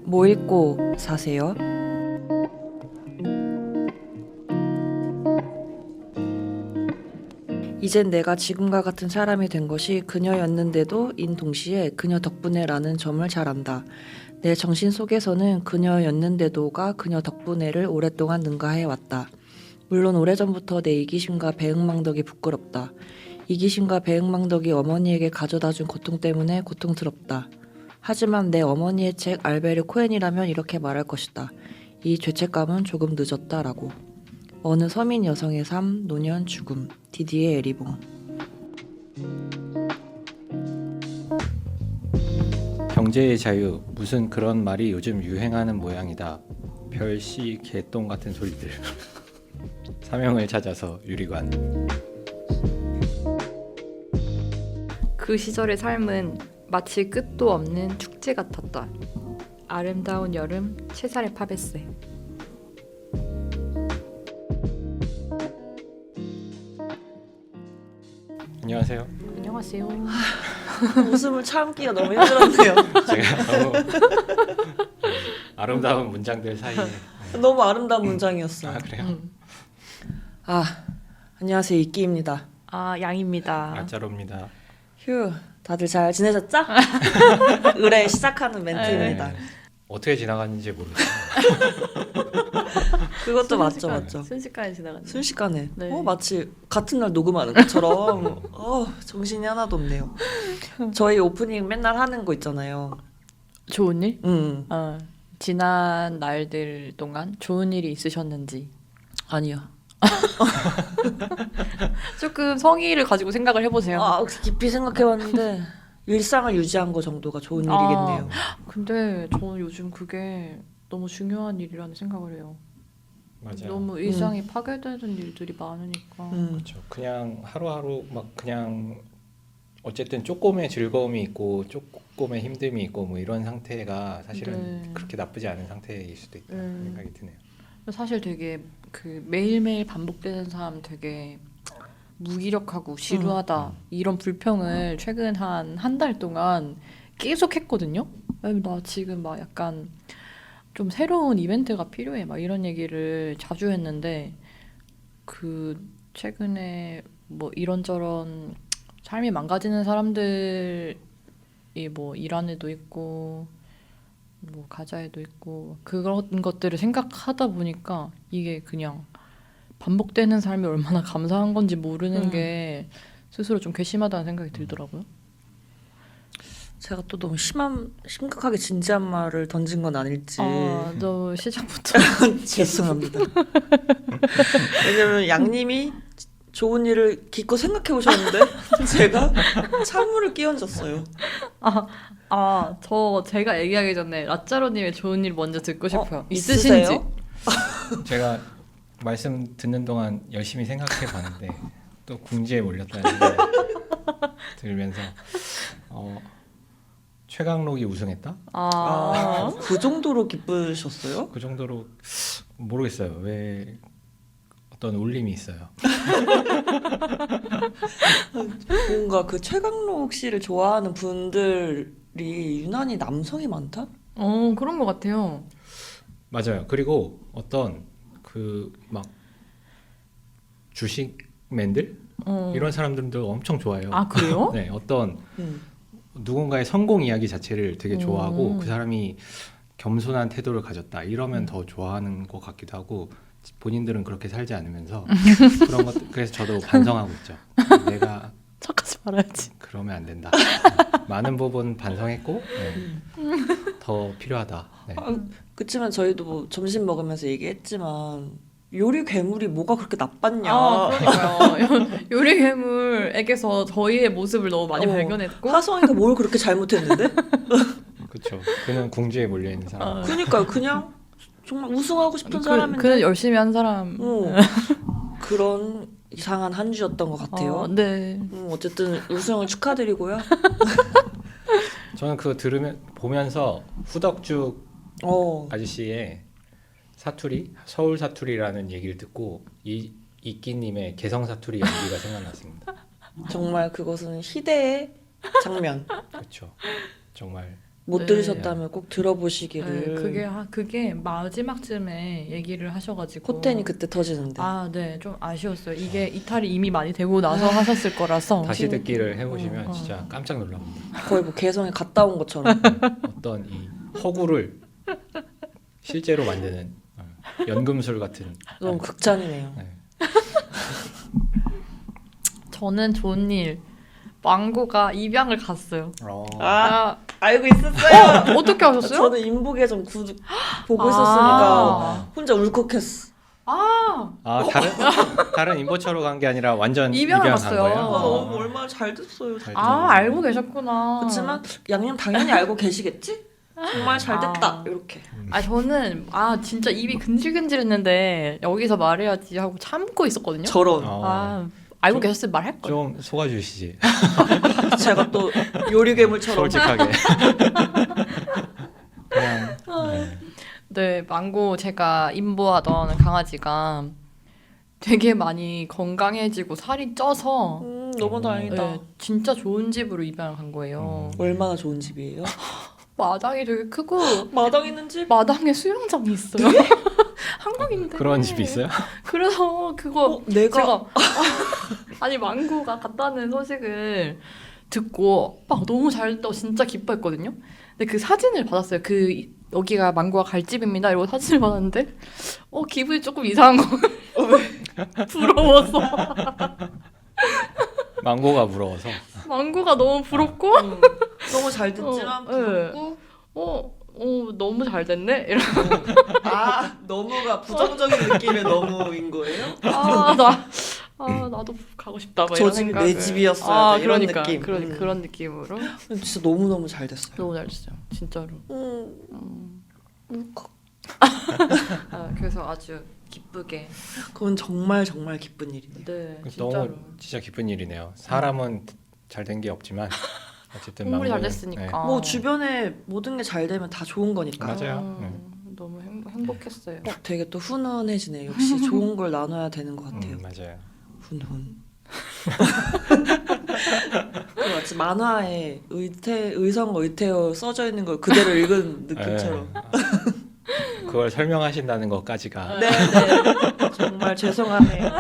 뭐 읽고 사세요? 이젠 내가 지금과 같은 사람이 된 것이 그녀였는데도 인 동시에 그녀 덕분에라는 점을 잘 안다. 내 정신 속에서는 그녀였는데도가 그녀 덕분에를 오랫동안 능가해왔다. 물론 오래전부터 내 이기심과 배은망덕이 부끄럽다. 이기심과 배은망덕이 어머니에게 가져다준 고통 때문에 고통스럽다. 하지만 내 어머니의 책 알베르 코엔이라면 이렇게 말할 것이다. 이 죄책감은 조금 늦었다라고. 어느 서민 여성의 삶, 노년, 죽음. 디디에 에리봉. 경제의 자유, 무슨 그런 말이 요즘 유행하는 모양이다. 별씨 개똥 같은 소리들. 사명을 찾아서 유리관. 그 시절의 삶은 마치 끝도 없는 축제 같았다. 아름다운 여름, 채살의 파베스. 안녕하세요. 안녕하세요. 웃음을 참기가 너무 힘들었네요. 제가 너무 아름다운 문장들 사이에. 너무 아름다운 문장이었어요. 아 그래요? 안녕하세요. 이끼입니다. 양입니다. 아짜로입니다. 휴, 다들 잘 지내셨죠? 의뢰 시작하는 멘트입니다. 네. 어떻게 지나갔는지 모르겠어요. 그것도 맞죠. 순식간에 지나갔네. 순식간에. 네. 마치 같은 날 녹음하는 것처럼. 정신이 하나도 없네요. 저희 오프닝 맨날 하는 거 있잖아요. 좋은 일? 응. 지난 날들 동안 좋은 일이 있으셨는지. 아니요. 조금 성의를 가지고 생각을 해보세요. 깊이 생각해봤는데 일상을 유지한 거 정도가 좋은 일이겠네요. 근데 저는 요즘 그게 너무 중요한 일이라는 생각을 해요. 맞아요. 너무 일상이 파괴되는 일들이 많으니까. 그렇죠. 그냥 하루하루 막 그냥 어쨌든 조금의 즐거움이 있고 조금의 힘듦이 있고 뭐 이런 상태가 사실은 네. 그렇게 나쁘지 않은 상태일 수도 있다 생각이 드네요. 사실 되게 그 매일매일 반복되는 사람 되게 무기력하고 지루하다 이런 불평을 최근 한 달 동안 계속 했거든요. 나 지금 막 약간 좀 새로운 이벤트가 필요해 막 이런 얘기를 자주 했는데 그 최근에 뭐 이런저런 삶이 망가지는 사람들이 뭐 이란에도 있고 뭐 가자에도 있고 그런 것들을 생각하다 보니까 이게 그냥 반복되는 삶이 얼마나 감사한 건지 모르는 게 스스로 좀 괘씸하다는 생각이 들더라고요. 제가 또 너무 심각하게 진지한 말을 던진 건 아닐지. 너 시작부터 죄송합니다. 왜냐면 양님이 좋은 일을 기껏 생각해 오셨는데 제가 찬물을 끼얹었어요. 제가 얘기하기 전에 라짜로님의 좋은 일 먼저 듣고 싶어요. 있으세요? 있으신지? 제가 말씀 듣는 동안 열심히 생각해 봤는데 또 궁지에 몰렸다는 생각이 들면서 최강록이 우승했다? 그 정도로 기쁘셨어요? 그 정도로 모르겠어요. 왜 어떤 울림이 있어요. 뭔가 그 최강록 씨를 좋아하는 분들이 유난히 남성이 많다? 그런 것 같아요. 맞아요. 그리고 어떤 그 막 주식맨들 이런 사람들도 엄청 좋아해요. 그래요? 네, 어떤 누군가의 성공 이야기 자체를 되게 좋아하고 그 사람이 겸손한 태도를 가졌다 이러면 더 좋아하는 것 같기도 하고 본인들은 그렇게 살지 않으면서 그런 것 그래서 저도 반성하고 있죠. 내가 착하지 말아야지. 그러면 안 된다. 많은 부분 반성했고 더 필요하다. 네. 그치만 저희도 뭐 점심 먹으면서 얘기했지만 요리 괴물이 뭐가 그렇게 나빴냐. 그러니까요. 요리 괴물에게서 저희의 모습을 너무 많이 발견했고 하성이가 뭘 그렇게 잘못했는데? 그렇죠. 그는 궁지에 몰려 있는 사람. 그러니까요. 그냥 정말 우승하고 싶은 사람인데 그는 열심히 한 사람. 그런 이상한 한 주였던 것 같아요. 네. 어쨌든 우승을 축하드리고요. 저는 그거 보면서 후덕죽 아저씨의 사투리, 서울 사투리라는 얘기를 듣고 이끼님의 개성 사투리 연기가 생각났습니다. 정말 그것은 희대의 장면. 그렇죠. 정말 못 네. 들으셨다면 꼭 네, 들어보시기를. 그게 마지막쯤에 얘기를 하셔가지고 포텐이 그때 터지는데. 네, 좀 아쉬웠어요. 이게 이탈이 이미 많이 되고 나서 하셨을 거라서 다시 듣기를 해보시면 어. 진짜 깜짝 놀랍니다. 거의 뭐 개성에 갔다 온 것처럼. 어떤 이 허구를 실제로 만드는 연금술 같은. 너무 극찬이네요. 네. 저는 좋은 일 망고가 입양을 갔어요. 아, 알고 있었어요. 어떻게 하셨어요? 저는 인보계정 구독 보고 아. 있었으니까 혼자 울컥했어. 아, 다른 인보처로 간 게 아니라 완전 입양을 입양한 갔어요. 거예요. 너무 얼마나 잘 됐어요. 잘 알고 계셨구나. 그렇지만 양님 당연히 알고 계시겠지? 정말 잘 됐다. 아. 이렇게. 저는 진짜 입이 근질근질했는데 여기서 말해야지 하고 참고 있었거든요. 저런. 알고 좀- 계셨으면 말할 거예요. 좀 속아주시지. 제가 또 요리괴물처럼. 솔직하게. 그냥 네. 네, 망고 제가 임보하던 강아지가 되게 많이 건강해지고 살이 쪄서 너무 다행이다. 네, 진짜 좋은 집으로 입양을 간 거예요. 얼마나 좋은 집이에요? 마당이 되게 크고 마당 있는 집? 마당에 수영장이 있어요. 한국인데 그런 집이 있어요? 그래서 그거 내가 제가 아니 망고가 갔다는 소식을 듣고 막 너무 잘 됐다고 진짜 기뻐했거든요. 근데 그 사진을 받았어요. 여기가 망고가 갈 집입니다. 이러고 사진을 받았는데 기분이 조금 이상한 거예요. 부러워서 망고가 부러워서. 망고가 너무 부럽고 너무 잘 됐지만 네. 부럽고 너무 잘 됐네. 이러 너무가 부정적인 느낌의 너무인 거예요? 나도 가고 싶다. 막 저 이런 집 생각을. 내 집이었어야 돼, 이런 그러니까 느낌. 그런 느낌으로 진짜 너무너무 잘 됐어요. 너무 잘 됐어요. 진짜로. 울컥. 그래서 아주 기쁘게. 그건 정말 정말 기쁜 일이네요. 네, 너무 진짜로. 진짜 기쁜 일이네요. 사람은 잘 된 게 없지만 어쨌든 동물이 잘 망고는, 됐으니까. 뭐 주변에 모든 게 잘 되면 다 좋은 거니까. 맞아요. 너무 행복했어요. 되게 또 훈훈해지네. 역시 좋은 걸 나눠야 되는 것 같아요. 맞아요. 훈훈. 그 마치 만화에 의성어 의태어 써져 있는 걸 그대로 읽은 느낌처럼. 그걸 설명하신다는 것까지가 네네. 정말 죄송하네요.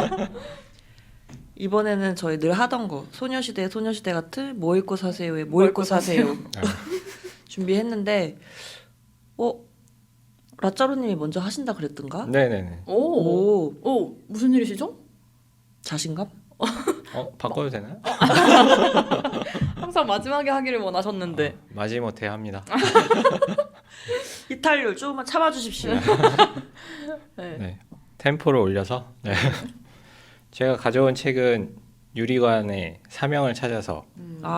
이번에는 저희 늘 하던 거 소녀시대 같은 뭐 읽고 사세요에 뭐 읽고 사세요 준비했는데 라짜로님이 먼저 하신다 그랬던가? 네네네. 오 무슨 일이시죠? 자신감? 바꿔도 되나요? 항상 마지막에 하기를 원하셨는데. 마지못해 합니다. 이탈률 조금만 참아주십시오. 네. 네. 템포를 올려서. 네. 제가 가져온 책은 유리관의 사명을 찾아서.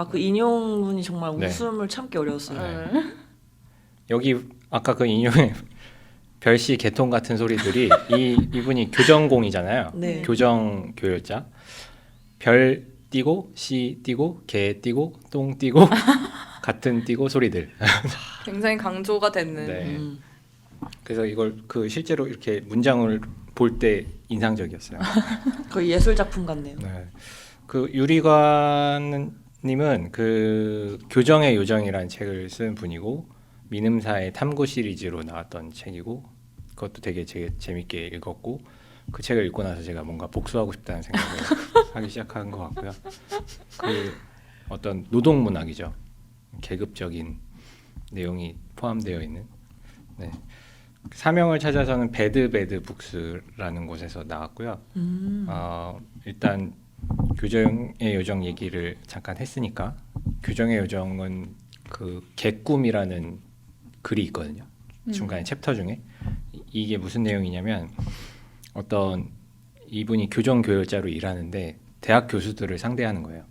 그 인용문이 정말 네. 웃음을 참기 어려웠어요. 네. 여기 아까 그 인용의 별시 개통 같은 소리들이 이분이 교정공이잖아요. 네. 교정 교열자. 별 띄고 씨 띄고 개 띄고 똥 띄고 같은 띄고 소리들. 굉장히 강조가 되는. 네. 그래서 이걸 실제로 이렇게 문장을 볼 때 인상적이었어요. 거의 예술 작품 같네요. 네. 그 유리관님은 그 교정의 요정이라는 책을 쓴 분이고 민음사의 탐구 시리즈로 나왔던 책이고 그것도 되게 재밌게 읽었고 그 책을 읽고 나서 제가 뭔가 복수하고 싶다는 생각을 하기 시작한 것 같고요. 그 어떤 노동 문학이죠. 계급적인 내용이 포함되어 있는. 네. 사명을 찾아서는 배드 북스라는 곳에서 나왔고요. 일단 교정의 요정 얘기를 잠깐 했으니까 교정의 요정은 그 개꿈이라는 글이 있거든요. 중간에 챕터 중에 이게 무슨 내용이냐면 어떤 이분이 교정 교열자로 일하는데 대학 교수들을 상대하는 거예요.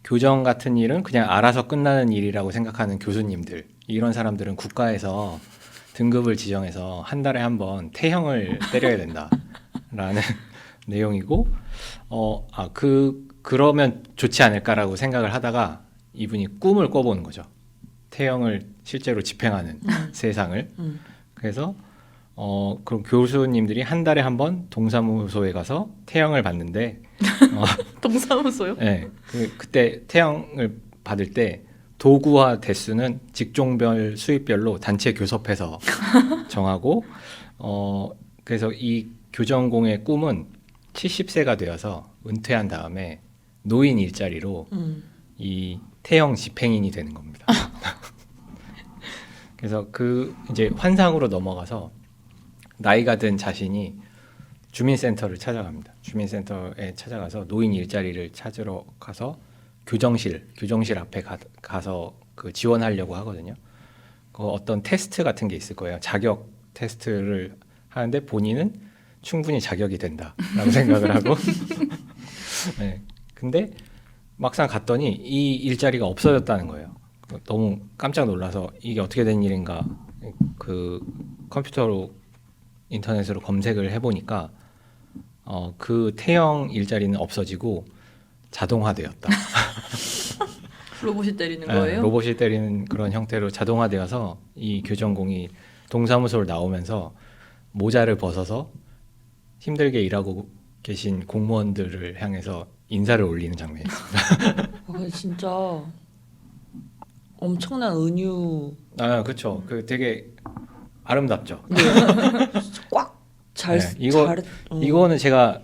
교정 같은 일은 그냥 알아서 끝나는 일이라고 생각하는 교수님들, 이런 사람들은 국가에서 등급을 지정해서 한 달에 한 번 태형을 때려야 된다라는 내용이고 그러면 좋지 않을까라고 생각을 하다가 이분이 꿈을 꿔보는 거죠. 태형을 실제로 집행하는 세상을. 그래서 그럼 교수님들이 한 달에 한 번 동사무소에 가서 태형을 받는데 동사무소요? 네, 그때 태형을 받을 때 도구와 대수는 직종별 수입별로 단체 교섭해서 정하고 그래서 이 교정공의 꿈은 70세가 되어서 은퇴한 다음에 노인 일자리로 이 태형 집행인이 되는 겁니다. 그래서 그 이제 환상으로 넘어가서 나이가 든 자신이 주민센터를 찾아갑니다. 주민센터에 찾아가서 노인 일자리를 찾으러 가서 교정실 앞에 가서 그 지원하려고 하거든요. 그 어떤 테스트 같은 게 있을 거예요. 자격 테스트를 하는데 본인은 충분히 자격이 된다라고 생각을 하고 네. 근데 막상 갔더니 이 일자리가 없어졌다는 거예요. 너무 깜짝 놀라서 이게 어떻게 된 일인가 그 컴퓨터로 인터넷으로 검색을 해보니까 그 태형 일자리는 없어지고 자동화되었다. 로봇이 때리는 네, 거예요? 로봇이 때리는 그런 형태로 자동화되어서 이 교정공이 동사무소를 나오면서 모자를 벗어서 힘들게 일하고 계신 공무원들을 향해서 인사를 올리는 장면이 있습니다. 진짜 엄청난 은유 아, 그렇죠. 그 되게 아름답죠. 꽉잘 네, 이거는 제가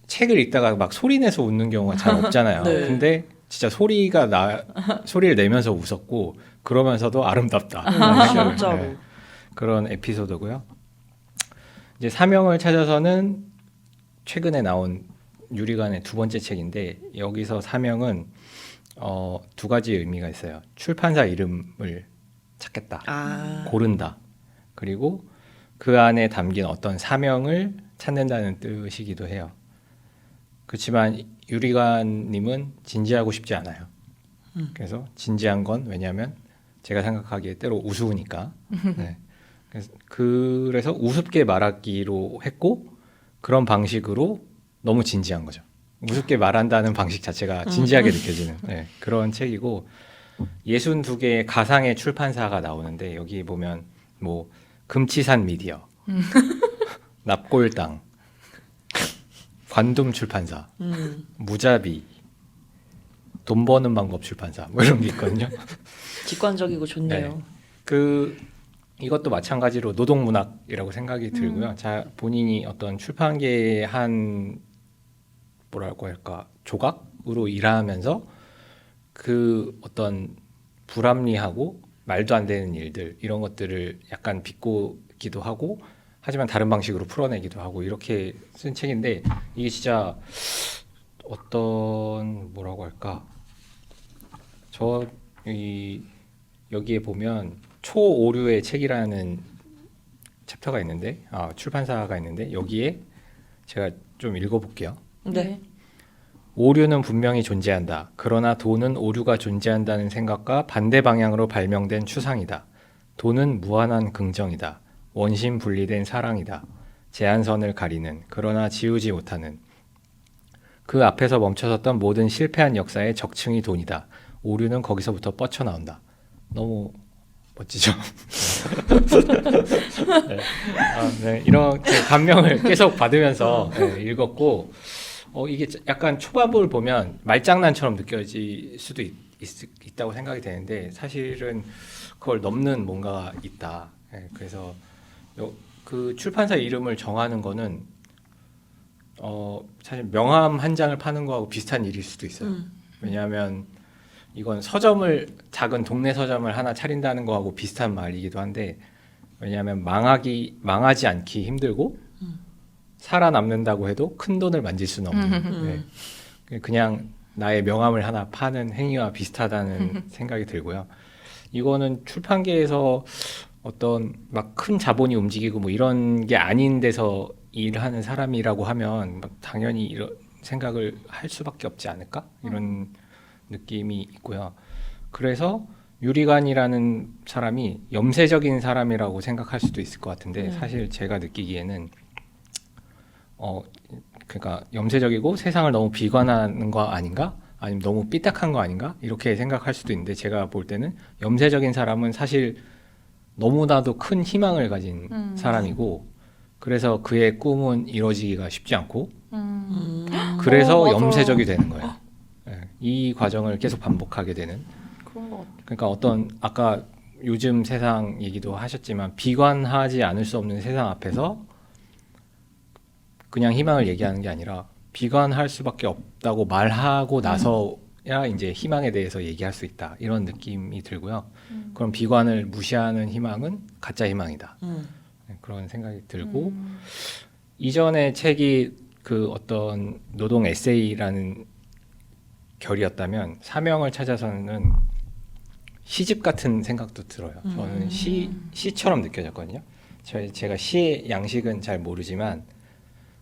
책을 읽다가 막 소리 내서 웃는 경우가 잘 없잖아요. 네. 근데 진짜 소리를 내면서 웃었고 그러면서도 아름답다. 진짜로. 네, 그런 에피소드고요. 이제 사명을 찾아서는 최근에 나온 유리관의 두 번째 책인데 여기서 사명은 두 가지 의미가 있어요. 출판사 이름을 찾겠다. 고른다. 그리고 그 안에 담긴 어떤 사명을 찾는다는 뜻이기도 해요. 그렇지만 유리관님은 진지하고 싶지 않아요. 그래서 진지한 건 왜냐하면 제가 생각하기에 때로 우스우니까. 네. 그래서 우습게 말하기로 했고 그런 방식으로 너무 진지한 거죠. 우습게 말한다는 방식 자체가 진지하게 느껴지는 네, 그런 책이고 62개의 가상의 출판사가 나오는데 여기 보면 뭐 금치산 미디어, 납골당, 관둠 출판사, 무자비, 돈 버는 방법 출판사 뭐 이런 게 있거든요. 직관적이고 좋네요. 네. 이것도 마찬가지로 노동문학이라고 생각이 들고요. 본인이 어떤 출판계의 한 뭐랄까 할까 조각으로 일하면서 그 어떤 불합리하고 말도 안 되는 일들 이런 것들을 약간 비꼬기도 하고 하지만 다른 방식으로 풀어내기도 하고 이렇게 쓴 책인데 이게 진짜 어떤 뭐라고 할까 여기에 보면 초오류의 책이라는 챕터가 있는데 출판사가 있는데 여기에 제가 좀 읽어볼게요. 네. 오류는 분명히 존재한다. 그러나 돈은 오류가 존재한다는 생각과 반대 방향으로 발명된 추상이다. 돈은 무한한 긍정이다. 원심 분리된 사랑이다. 제한선을 가리는 그러나 지우지 못하는 그 앞에서 멈춰섰던 모든 실패한 역사의 적층이 돈이다. 오류는 거기서부터 뻗쳐나온다. 너무 멋지죠? 네. 네. 이렇게 감명을 계속 받으면서 네, 읽었고 이게 약간 초반부를 보면 말장난처럼 느껴질 수도 있다고 생각이 되는데 사실은 그걸 넘는 뭔가가 있다. 네, 그래서 그 출판사 이름을 정하는 거는 사실 명함 한 장을 파는 거하고 비슷한 일일 수도 있어요. 왜냐하면 이건 작은 동네 서점을 하나 차린다는 거하고 비슷한 말이기도 한데 왜냐하면 망하지 않기 힘들고 살아남는다고 해도 큰 돈을 만질 수는 없는 네. 그냥 나의 명함을 하나 파는 행위와 비슷하다는 생각이 들고요. 이거는 출판계에서 어떤 막 큰 자본이 움직이고 뭐 이런 게 아닌 데서 일하는 사람이라고 하면 당연히 이런 생각을 할 수밖에 없지 않을까? 이런 느낌이 있고요. 그래서 유리관이라는 사람이 염세적인 사람이라고 생각할 수도 있을 것 같은데 사실 제가 느끼기에는 그러니까 염세적이고 세상을 너무 비관하는 거 아닌가? 아니면 너무 삐딱한 거 아닌가? 이렇게 생각할 수도 있는데 제가 볼 때는 염세적인 사람은 사실 너무나도 큰 희망을 가진 사람이고 그래서 그의 꿈은 이루어지기가 쉽지 않고 그래서 맞아. 염세적이 되는 거예요. 네, 이 과정을 계속 반복하게 되는 그런 것 같아요. 그러니까 어떤 아까 요즘 세상 얘기도 하셨지만 비관하지 않을 수 없는 세상 앞에서 그냥 희망을 얘기하는 게 아니라 비관할 수밖에 없다고 말하고 나서야 이제 희망에 대해서 얘기할 수 있다 이런 느낌이 들고요. 그럼 비관을 무시하는 희망은 가짜 희망이다. 네, 그런 생각이 들고 이전의 책이 그 어떤 노동 에세이라는 결이었다면 사명을 찾아서는 시집 같은 생각도 들어요. 저는 시처럼 느껴졌거든요. 제가 시의 양식은 잘 모르지만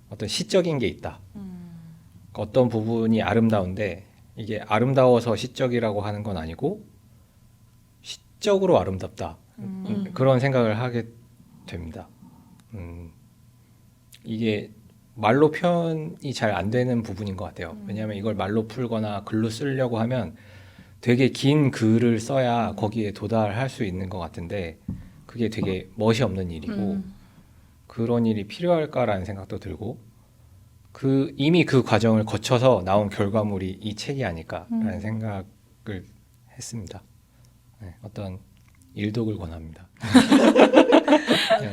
어떤 시적인 게 있다. 어떤 부분이 아름다운데 이게 아름다워서 시적이라고 하는 건 아니고 시적으로 아름답다. 그런 생각을 하게 됩니다. 이게 말로 표현이 잘 안 되는 부분인 것 같아요. 왜냐하면 이걸 말로 풀거나 글로 쓰려고 하면 되게 긴 글을 써야 거기에 도달할 수 있는 것 같은데 그게 되게 멋이 없는 일이고 그런 일이 필요할까라는 생각도 들고 이미 그 과정을 거쳐서 나온 결과물이 이 책이 아닐까라는 생각을 했습니다. 네, 어떤 일독을 권합니다.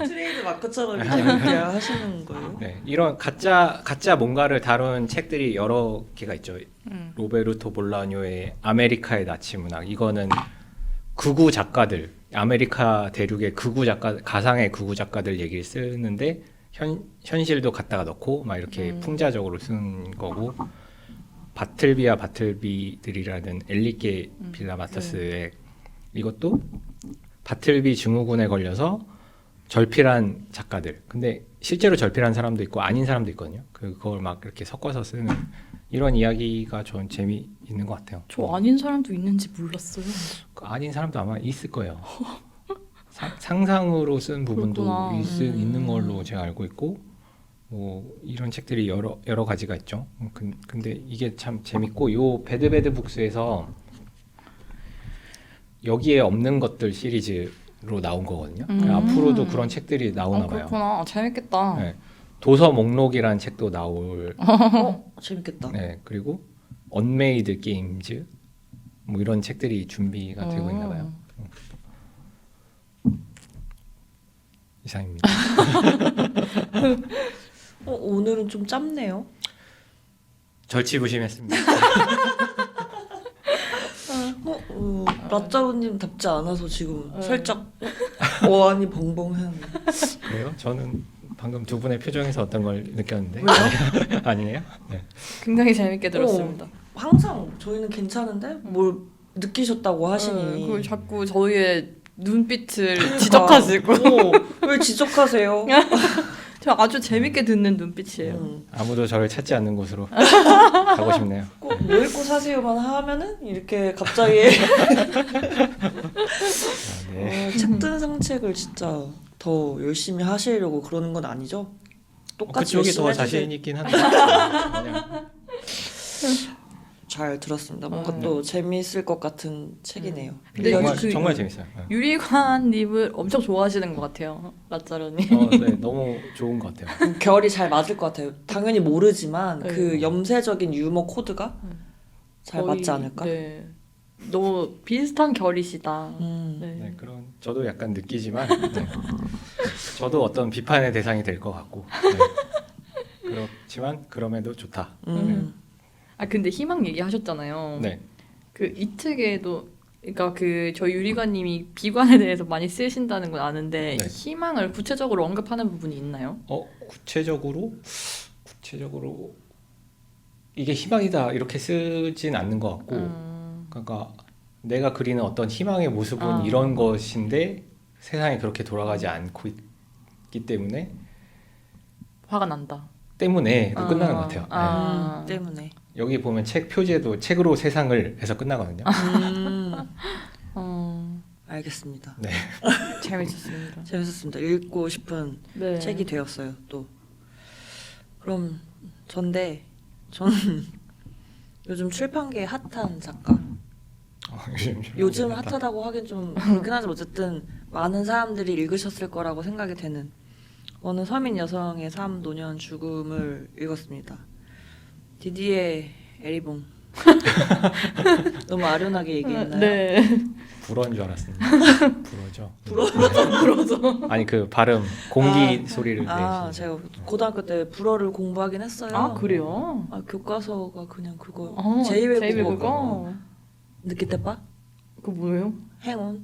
트레이드 마크처럼 이렇게 하시는 거예요? 네, 이런 가짜 뭔가를 다룬 책들이 여러 개가 있죠. 로베르토 볼라뇨의 아메리카의 나치 문학. 이거는 극우 작가들, 아메리카 대륙의 극우 작가, 가상의 극우 작가들 얘기를 쓰는데 현실도 갖다가 넣고 막 이렇게 풍자적으로 쓰는 거고 바틀비와 바틀비들이라는 엘리케 빌라마타스의 이것도 바틀비 증후군에 걸려서 절필한 작가들. 근데 실제로 절필한 사람도 있고 아닌 사람도 있거든요. 그걸 막 이렇게 섞어서 쓰는 이런 이야기가 전 재미있는 것 같아요. 저 아닌 사람도 있는지 몰랐어요. 그 아닌 사람도 아마 있을 거예요. 상상으로 쓴 부분도 그렇구나. 있는 걸로 제가 알고 있고 뭐 이런 책들이 여러 가지가 있죠. 근데 이게 참 재밌고 요 배드 북스에서 여기에 없는 것들 시리즈로 나온 거거든요. 앞으로도 그런 책들이 나오나 봐요. 그렇구나. 재밌겠다. 네. 도서 목록이라는 책도 나올. 재밌겠다. 네. 그리고 언메이드 게임즈 뭐 이런 책들이 준비가 되고 있나 봐요. 이상입니다. 오늘은 좀 짧네요. 절치부심했습니다. 라짜로님 답지 않아서 지금 살짝 어안이 벙벙한. 그래요? 저는 방금 두 분의 표정에서 어떤 걸 느꼈는데 아니네요. 네. 굉장히 재밌게 들었습니다. 항상 저희는 괜찮은데 뭘 느끼셨다고 하시니. 그걸 자꾸 저희의 눈빛을 지적하시고 왜 지적하세요? 저 아주 재밌게 듣는 눈빛이에요. 아무도 저를 찾지 않는 곳으로 가고 싶네요. 꼭 뭐 읽고 사세요만 하면은 이렇게 갑자기 네. 책든 상책을 진짜 더 열심히 하시려고 그러는 건 아니죠? 똑같이 그쪽이 열심히 더 해주세요. 자신 있긴 한데 그냥 잘 들었습니다. 뭔가 또 재미있을 것 같은 책이네요. 근데 정말, 그- 정말 재밌어요. 유리관님을 엄청 좋아하시는 것 같아요, 라짜로님. 네, 너무 좋은 것 같아요. 결이 잘 맞을 것 같아요. 당연히 모르지만 네. 그 염세적인 유머 코드가 잘 거의, 맞지 않을까? 네. 너무 비슷한 결이시다. 네. 네, 그런 저도 약간 느끼지만 네. 저도 어떤 비판의 대상이 될 것 같고 네. 그렇지만 그럼에도 좋다. 아 근데 희망 얘기하셨잖아요. 네. 그 이 책에도 그러니까 그 저희 유리관님이 비관에 대해서 많이 쓰신다는 건 아는데 네. 희망을 구체적으로 언급하는 부분이 있나요? 구체적으로 이게 희망이다 이렇게 쓰진 않는 것 같고 그러니까 내가 그리는 어떤 희망의 모습은 이런 것인데 세상이 그렇게 돌아가지 않고 있기 때문에 화가 난다. 때문에로 끝나는 것 같아요. 네. 때문에. 여기 보면 책 표지에도 책으로 세상을 해서 끝나거든요. 알겠습니다. 네. 재밌었습니다. 재밌었습니다. 읽고 싶은 네. 책이 되었어요. 또 그럼 저는 요즘 출판계의 핫한 작가. 요즘 핫하다고 하긴 좀 그렇긴 하지만 어쨌든 많은 사람들이 읽으셨을 거라고 생각이 되는 어느 서민 여성의 삶, 노년, 죽음을 읽었습니다. 디디에 에리봉. 너무 너무 아련하게 얘기했나요? 네. 불어인 줄 알았습니다. 불어죠. 불어서. 아니 그 발음 공기 소리를 아, 내시는. 제가 고등학교 때 불어를 공부하긴 했어요. 아 그래요? 아, 교과서가 그냥 그거 어, 제2외국어 제2외국어. 느낄 때빠? 그 뭐예요? 행운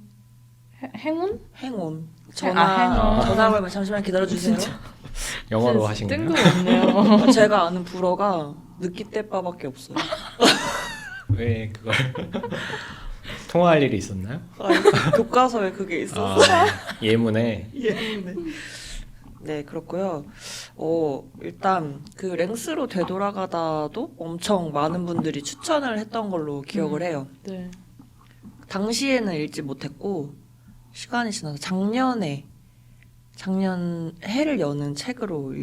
행운? 행운 행운. 전화 걸면 잠시만 기다려주세요. 영어로 하신 거예요? 뜬금없네요. 제가 아는 불어가 느낄 때빠밖에 없어요. 왜 그걸 통화할 일이 있었나요? 아, 교과서에 그게 있었어. 예문에. 예문에. 네, 그렇고요. 일단 그 랭스로 되돌아가다도 엄청 많은 분들이 추천을 했던 걸로 기억을 해요. 네. 당시에는 읽지 못했고 시간이 지나서 작년 해를 여는 책으로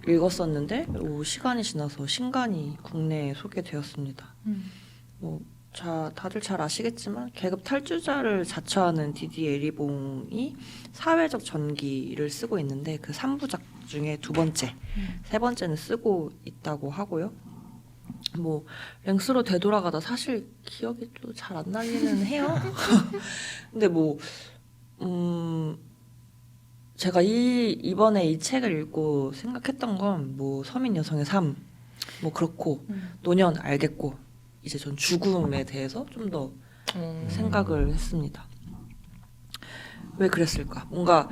읽었었는데 시간이 지나서 신간이 국내에 소개되었습니다. 다들 잘 아시겠지만 계급 탈주자를 자처하는 디디 에리봉이 사회적 전기를 쓰고 있는데 그 3부작 중에 두 번째, 세 번째는 쓰고 있다고 하고요. 뭐 랭스로 되돌아가다 사실 기억이 또 잘 안 나기는 해요. 근데 제가 이번에 이 책을 읽고 생각했던 건 뭐 서민 여성의 삶, 뭐 그렇고 노년 알겠고 이제 전 죽음에 대해서 좀 더 생각을 했습니다. 왜 그랬을까? 뭔가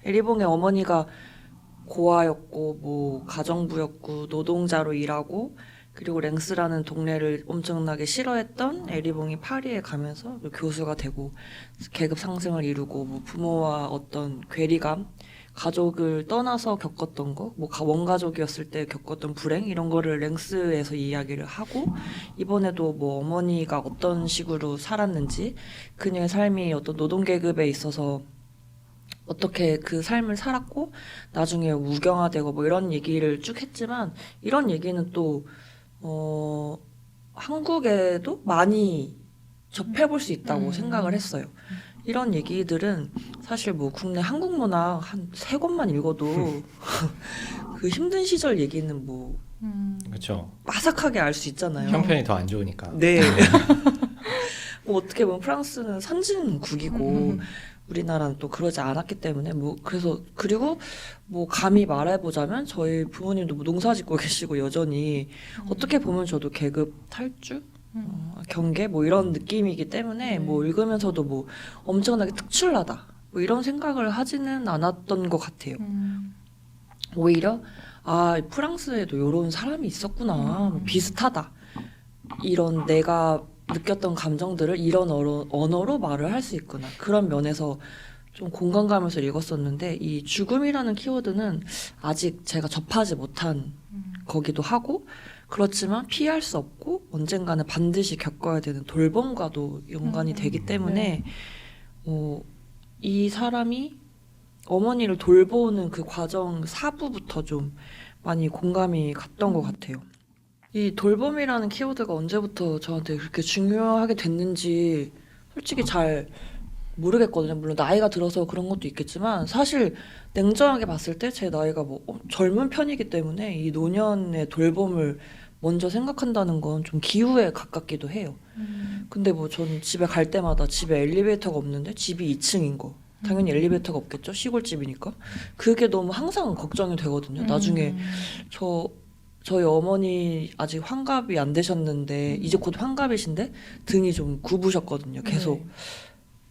에리봉의 어머니가 고아였고 뭐 가정부였고 노동자로 일하고 그리고 랭스라는 동네를 엄청나게 싫어했던 에리봉이 파리에 가면서 교수가 되고 계급 상승을 이루고 뭐 부모와 어떤 괴리감, 가족을 떠나서 겪었던 거, 뭐 원가족이었을 때 겪었던 불행 이런 거를 랭스에서 이야기를 하고 이번에도 뭐 어머니가 어떤 식으로 살았는지 그녀의 삶이 어떤 노동계급에 있어서 어떻게 그 삶을 살았고 나중에 우경화되고 뭐 이런 얘기를 쭉 했지만 이런 얘기는 또 한국에도 많이 접해볼 수 있다고 생각을 했어요. 이런 얘기들은 사실 뭐 국내 한국 문학 한 3권만 읽어도 그 힘든 시절 얘기는 뭐 그렇죠. 빠삭하게 알 수 있잖아요. 형편이 더 안 좋으니까. 네. 뭐 어떻게 보면 프랑스는 선진국이고 우리나라는 또 그러지 않았기 때문에 뭐 그래서 그리고 뭐 감히 말해보자면 저희 부모님도 뭐 농사짓고 계시고 여전히 어떻게 보면 저도 계급 탈주 경계 뭐 이런 느낌이기 때문에 뭐 읽으면서도 뭐 엄청나게 특출나다 뭐 이런 생각을 하지는 않았던 것 같아요. 오히려 프랑스에도 이런 사람이 있었구나 뭐 비슷하다 이런 내가 느꼈던 감정들을 이런 언어로 말을 할 수 있구나 그런 면에서 좀 공감 가면서 읽었었는데 이 죽음이라는 키워드는 아직 제가 접하지 못한 거기도 하고 그렇지만 피할 수 없고 언젠가는 반드시 겪어야 되는 돌봄과도 연관이 되기 때문에 이 사람이 어머니를 돌보는 그 과정 4부부터 좀 많이 공감이 갔던 것 같아요. 이 돌봄이라는 키워드가 언제부터 저한테 그렇게 중요하게 됐는지 솔직히 잘 모르겠거든요. 물론 나이가 들어서 그런 것도 있겠지만 사실 냉정하게 봤을 때 제 나이가 뭐 젊은 편이기 때문에 이 노년의 돌봄을 먼저 생각한다는 건 좀 기우에 가깝기도 해요. 근데 뭐 저는 집에 갈 때마다 집에 엘리베이터가 없는데 집이 2층인 거. 당연히 엘리베이터가 없겠죠. 시골집이니까. 그게 너무 항상 걱정이 되거든요. 나중에 저희 어머니 아직 환갑이 안 되셨는데 이제 곧 환갑이신데 등이 좀 굽으셨거든요. 계속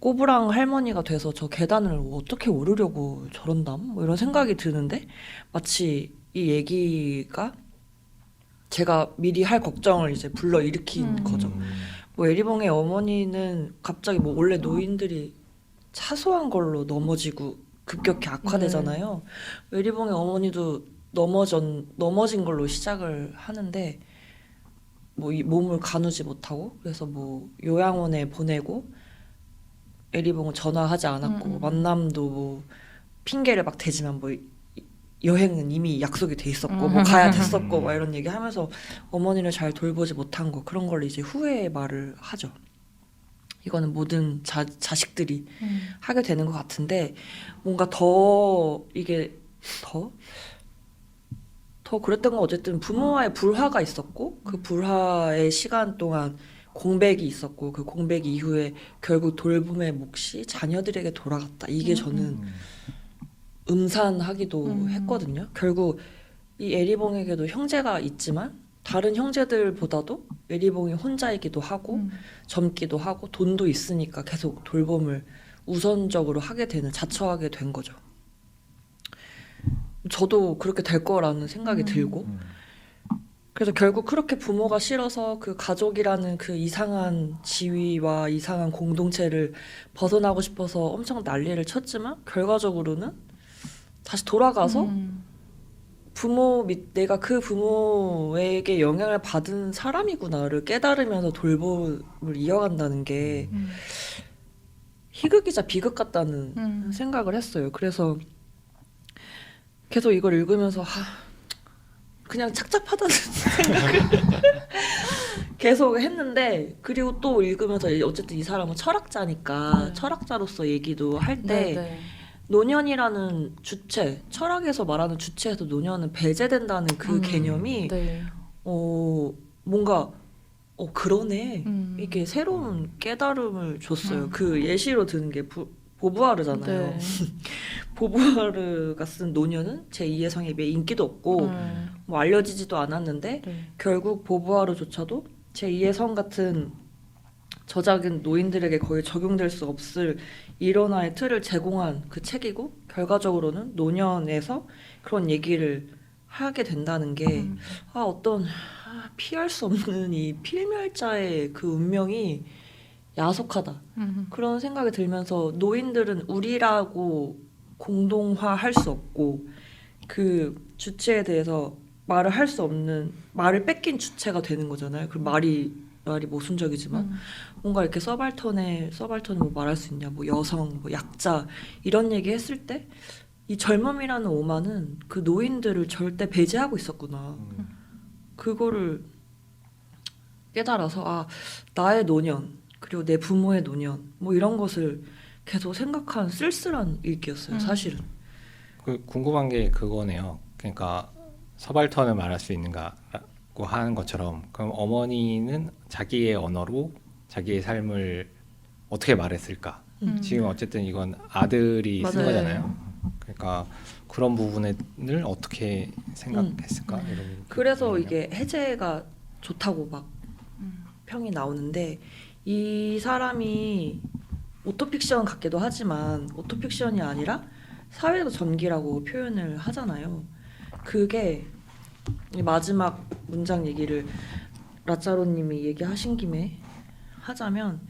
꼬부랑 할머니가 돼서 저 계단을 어떻게 오르려고 저런담? 뭐 이런 생각이 드는데 마치 이 얘기가 제가 미리 할 걱정을 이제 불러일으킨 거죠. 뭐 에리봉의 어머니는 갑자기 뭐 원래 노인들이 사소한 걸로 넘어지고 급격히 악화되잖아요. 에리봉의 어머니도 넘어진 걸로 시작을 하는데 뭐 이 몸을 가누지 못하고 그래서 뭐 요양원에 보내고 에리봉은 전화하지 않았고 만남도 뭐 핑계를 막 대지만 뭐 여행은 이미 약속이 돼 있었고 뭐 가야 됐었고 막 이런 얘기하면서 어머니를 잘 돌보지 못한 거 그런 걸 이제 후회의 말을 하죠. 이거는 모든 자식들이 하게 되는 것 같은데 뭔가 더 이게 더 더 그랬던 건 어쨌든 부모와의 불화가 있었고 그 불화의 시간 동안 공백이 있었고 그 공백 이후에 결국 돌봄의 몫이 자녀들에게 돌아갔다. 이게 저는 음산하기도 했거든요. 결국 이 에리봉에게도 형제가 있지만 다른 형제들보다도 에리봉이 혼자이기도 하고 젊기도 하고 돈도 있으니까 계속 돌봄을 우선적으로 하게 되는 자처하게 된 거죠. 저도 그렇게 될 거라는 생각이 들고 그래서 결국 그렇게 부모가 싫어서 그 가족이라는 그 이상한 지위와 이상한 공동체를 벗어나고 싶어서 엄청 난리를 쳤지만 결과적으로는 다시 돌아가서 부모 내가 그 부모에게 영향을 받은 사람이구나를 깨달으면서 돌봄을 이어간다는 게 희극이자 비극 같다는 생각을 했어요. 그래서 계속 이걸 읽으면서 그냥 착잡하다는 생각을 계속 했는데 그리고 또 읽으면서 어쨌든 이 사람은 철학자니까 철학자로서 얘기도 할 때 노년이라는 주체, 철학에서 말하는 주체에서 노년은 배제된다는 그 개념이 뭔가 그러네 이게 새로운 깨달음을 줬어요. 그 예시로 드는 게 보부아르잖아요. 네. 보부아르가 쓴 노년은 제2의 성에 비해 인기도 없고 뭐 알려지지도 않았는데 결국 보부아르조차도 제2의 성 같은 저작은 노인들에게 거의 적용될 수 없을 일원화의 틀을 제공한 그 책이고 결과적으로는 노년에서 그런 얘기를 하게 된다는 게 어떤 피할 수 없는 이 필멸자의 그 운명이 야속하다 그런 생각이 들면서 노인들은 우리라고 공동화할 수 없고 그 주체에 대해서 말을 할 수 없는 말을 뺏긴 주체가 되는 거잖아요. 그 말이 모순적이지만 뭔가 이렇게 서발턴에 뭐 말할 수 있냐 뭐 여성 뭐 약자 이런 얘기 했을 때 이 젊음이라는 오만은 그 노인들을 절대 배제하고 있었구나. 그거를 깨달아서 나의 노년 그리고 내 부모의 노년 뭐 이런 것을 계속 생각한 쓸쓸한 읽기였어요. 사실은. 궁금한 게 그거네요. 그러니까 서발턴을 말할 수 있는가라고 하는 것처럼 그럼 어머니는 자기의 언어로 자기의 삶을 어떻게 말했을까? 지금 어쨌든 이건 아들이 쓴 맞아요. 거잖아요. 그러니까 그런 부분을 어떻게 생각했을까? 이런 그래서 부분이요. 이게 해제가 좋다고 막 평이 나오는데 이 사람이 오토픽션 같기도 하지만 오토픽션이 아니라 사회적 전기라고 표현을 하잖아요. 그게 이 마지막 문장 얘기를 라짜로님이 얘기하신 김에 하자면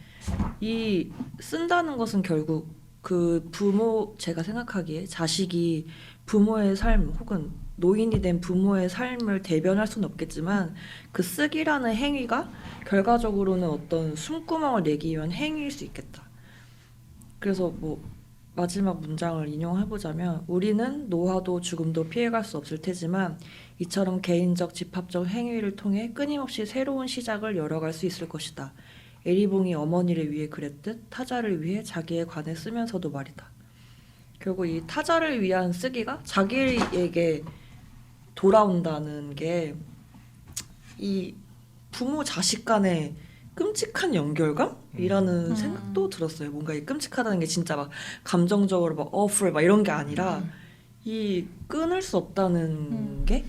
이 쓴다는 것은 결국 그 부모 제가 생각하기에 자식이 부모의 삶 혹은 노인이 된 부모의 삶을 대변할 수는 없겠지만 그 쓰기라는 행위가 결과적으로는 어떤 숨구멍을 내기 위한 행위일 수 있겠다. 그래서 뭐 마지막 문장을 인용해보자면 우리는 노화도 죽음도 피해갈 수 없을 테지만 이처럼 개인적 집합적 행위를 통해 끊임없이 새로운 시작을 열어갈 수 있을 것이다. 에리봉이 어머니를 위해 그랬듯 타자를 위해 자기에 관해 쓰면서도 말이다. 결국 이 타자를 위한 쓰기가 자기에게 돌아온다는 게 이 부모 자식 간의 끔찍한 연결감이라는 생각도 들었어요. 뭔가 이 끔찍하다는 게 진짜 막 감정적으로 막 어플 막 이런 게 아니라 이 끊을 수 없다는 게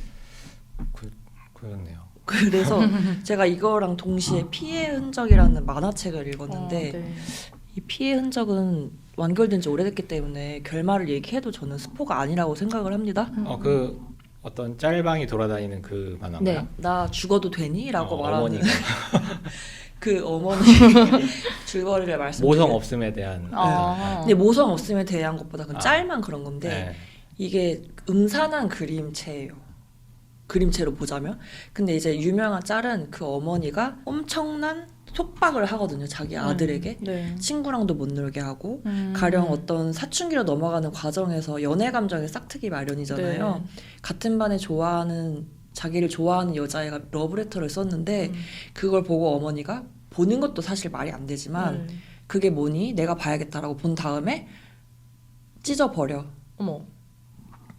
그렇네요. 그래서 제가 이거랑 동시에 피해 흔적이라는 만화책을 읽었는데 이 피해 흔적은 완결된 지 오래됐기 때문에 결말을 얘기해도 저는 스포가 아니라고 생각을 합니다. 그 어떤 짤방이 돌아다니는 그 만화인가요? 네, 나 죽어도 되니? 라고 말하는 어머니가 그 어머니 줄거리를 말씀드리면 모성 없음에 대한 근데 모성 없음에 대한 것보다 그건 짤만 그런 건데 네. 이게 음산한 그림체예요. 그림체로 보자면. 근데 이제 유명한 짤은 그 어머니가 엄청난 속박을 하거든요. 자기 아들에게. 네. 친구랑도 못 놀게 하고 가령 어떤 사춘기로 넘어가는 과정에서 연애 감정이 싹트기 마련이잖아요. 네. 같은 반에 자기를 좋아하는 여자애가 러브레터를 썼는데 그걸 보고 어머니가 보는 것도 사실 말이 안 되지만 그게 뭐니? 내가 봐야겠다라고 본 다음에 찢어버려. 어머.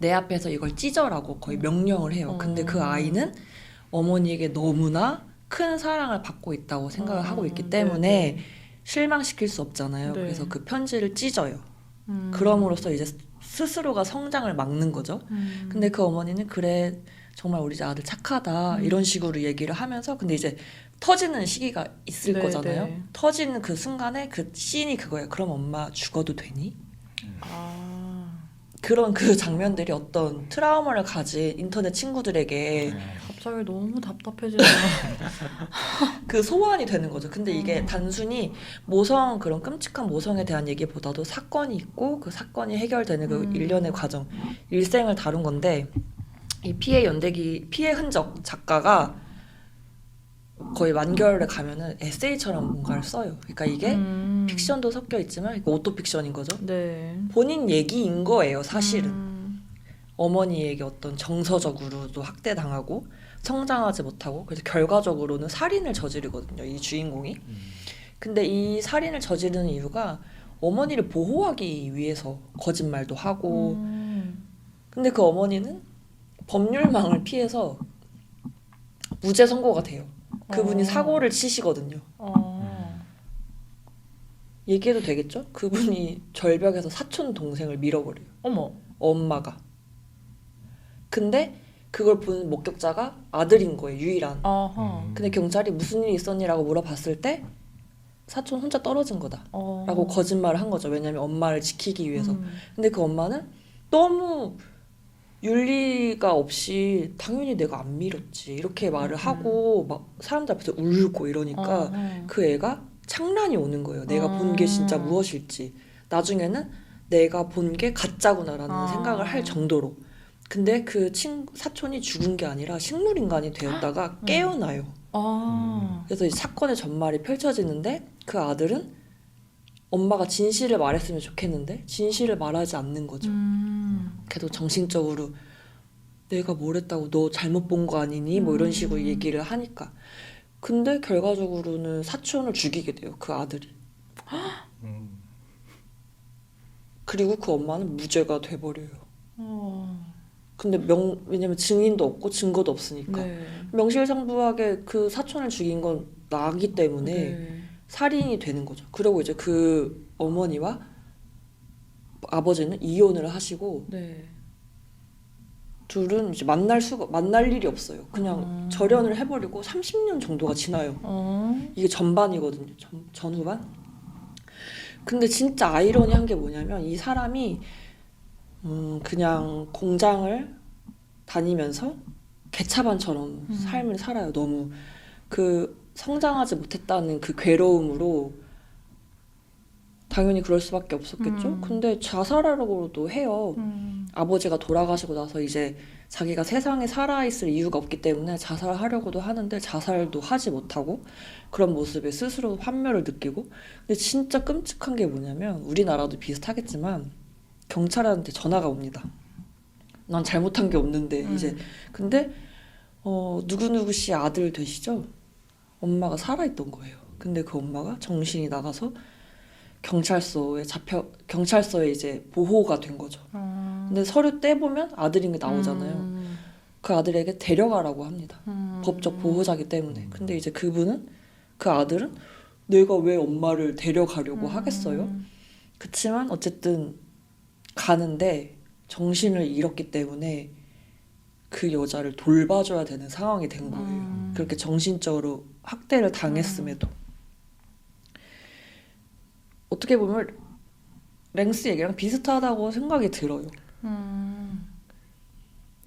내 앞에서 이걸 찢어라고 거의 명령을 해요. 근데 그 아이는 어머니에게 너무나 큰 사랑을 받고 있다고 생각을 하고 있기 때문에 네. 실망시킬 수 없잖아요. 네. 그래서 그 편지를 찢어요. 그럼으로써 이제 스스로가 성장을 막는 거죠. 근데 그 어머니는 그래 정말 우리 아들 착하다 이런 식으로 얘기를 하면서 근데 이제 터지는 시기가 있을 네, 거잖아요. 네. 터지는 그 순간에 그 씬이 그거예요. 그럼 엄마 죽어도 되니? 그런 그 장면들이 어떤 트라우마를 가진 인터넷 친구들에게 갑자기 너무 답답해지네요. 그 소환이 되는 거죠. 근데 이게 단순히 모성 그런 끔찍한 모성에 대한 얘기보다도 사건이 있고 그 사건이 해결되는 그 일련의 과정, 일생을 다룬 건데 이 피해 연대기 피해 흔적 작가가 거의 완결에 가면은 에세이처럼 뭔가를 써요. 그러니까 이게 픽션도 섞여 있지만 이거 오토픽션인 거죠. 네. 본인 얘기인 거예요, 사실은. 어머니에게 어떤 정서적으로도 학대당하고 성장하지 못하고 그래서 결과적으로는 살인을 저지르거든요, 이 주인공이. 근데 이 살인을 저지르는 이유가 어머니를 보호하기 위해서 거짓말도 하고 근데 그 어머니는 법률망을 피해서 무죄 선고가 돼요. 그분이 사고를 치시거든요. 얘기해도 되겠죠? 그분이 절벽에서 사촌 동생을 밀어버려요. 어머. 엄마가. 근데 그걸 본 목격자가 아들인 거예요. 유일한. 아하. 근데 경찰이 무슨 일이 있었니라고 물어봤을 때 사촌 혼자 떨어진 거다 라고 거짓말을 한 거죠. 왜냐면 엄마를 지키기 위해서. 근데 그 엄마는 너무 윤리가 없이 당연히 내가 안 밀었지 이렇게 말을 하고 막 사람들 앞에서 울고 이러니까 그 애가 창란이 오는 거예요. 내가 본 게 진짜 무엇일지. 나중에는 내가 본 게 가짜구나라는 생각을 할 정도로. 근데 그 사촌이 죽은 게 아니라 식물인간이 되었다가 깨어나요. 그래서 이 사건의 전말이 펼쳐지는데 그 아들은 엄마가 진실을 말했으면 좋겠는데 진실을 말하지 않는 거죠. 그래도 정신적으로 내가 뭘 했다고 너 잘못 본 거 아니니? 뭐 이런 식으로 얘기를 하니까. 근데 결과적으로는 사촌을 죽이게 돼요. 그 아들이. 그리고 그 엄마는 무죄가 돼버려요. 근데 왜냐면 증인도 없고 증거도 없으니까. 네. 명실상부하게 그 사촌을 죽인 건 나기 때문에 네. 살인이 되는 거죠. 그리고 이제 그 어머니와 아버지는 이혼을 하시고 네. 둘은 이제 만날 일이 없어요. 그냥 절연을 해버리고 30년 정도가 지나요. 이게 전반이거든요. 전후반. 근데 진짜 아이러니한 게 뭐냐면 이 사람이 그냥 공장을 다니면서 개차반처럼 삶을 살아요. 너무 그 성장하지 못했다는 그 괴로움으로 당연히 그럴 수밖에 없었겠죠. 근데 자살하려고도 해요. 아버지가 돌아가시고 나서 이제 자기가 세상에 살아있을 이유가 없기 때문에 자살하려고도 하는데 자살도 하지 못하고 그런 모습에 스스로 환멸을 느끼고. 근데 진짜 끔찍한 게 뭐냐면 우리나라도 비슷하겠지만 경찰한테 전화가 옵니다. 난 잘못한 게 없는데 이제 근데 누구누구 씨 아들 되시죠? 엄마가 살아있던 거예요. 근데 그 엄마가 정신이 나가서 경찰서에 이제 보호가 된 거죠. 근데 서류 떼보면 아들인 게 나오잖아요. 그 아들에게 데려가라고 합니다. 법적 보호자기 때문에. 근데 이제 그 아들은 내가 왜 엄마를 데려가려고 하겠어요? 그치만 어쨌든 가는데 정신을 잃었기 때문에 그 여자를 돌봐줘야 되는 상황이 된 거예요. 그렇게 정신적으로 학대를 당했음에도. 어떻게 보면 랭스 얘기랑 비슷하다고 생각이 들어요.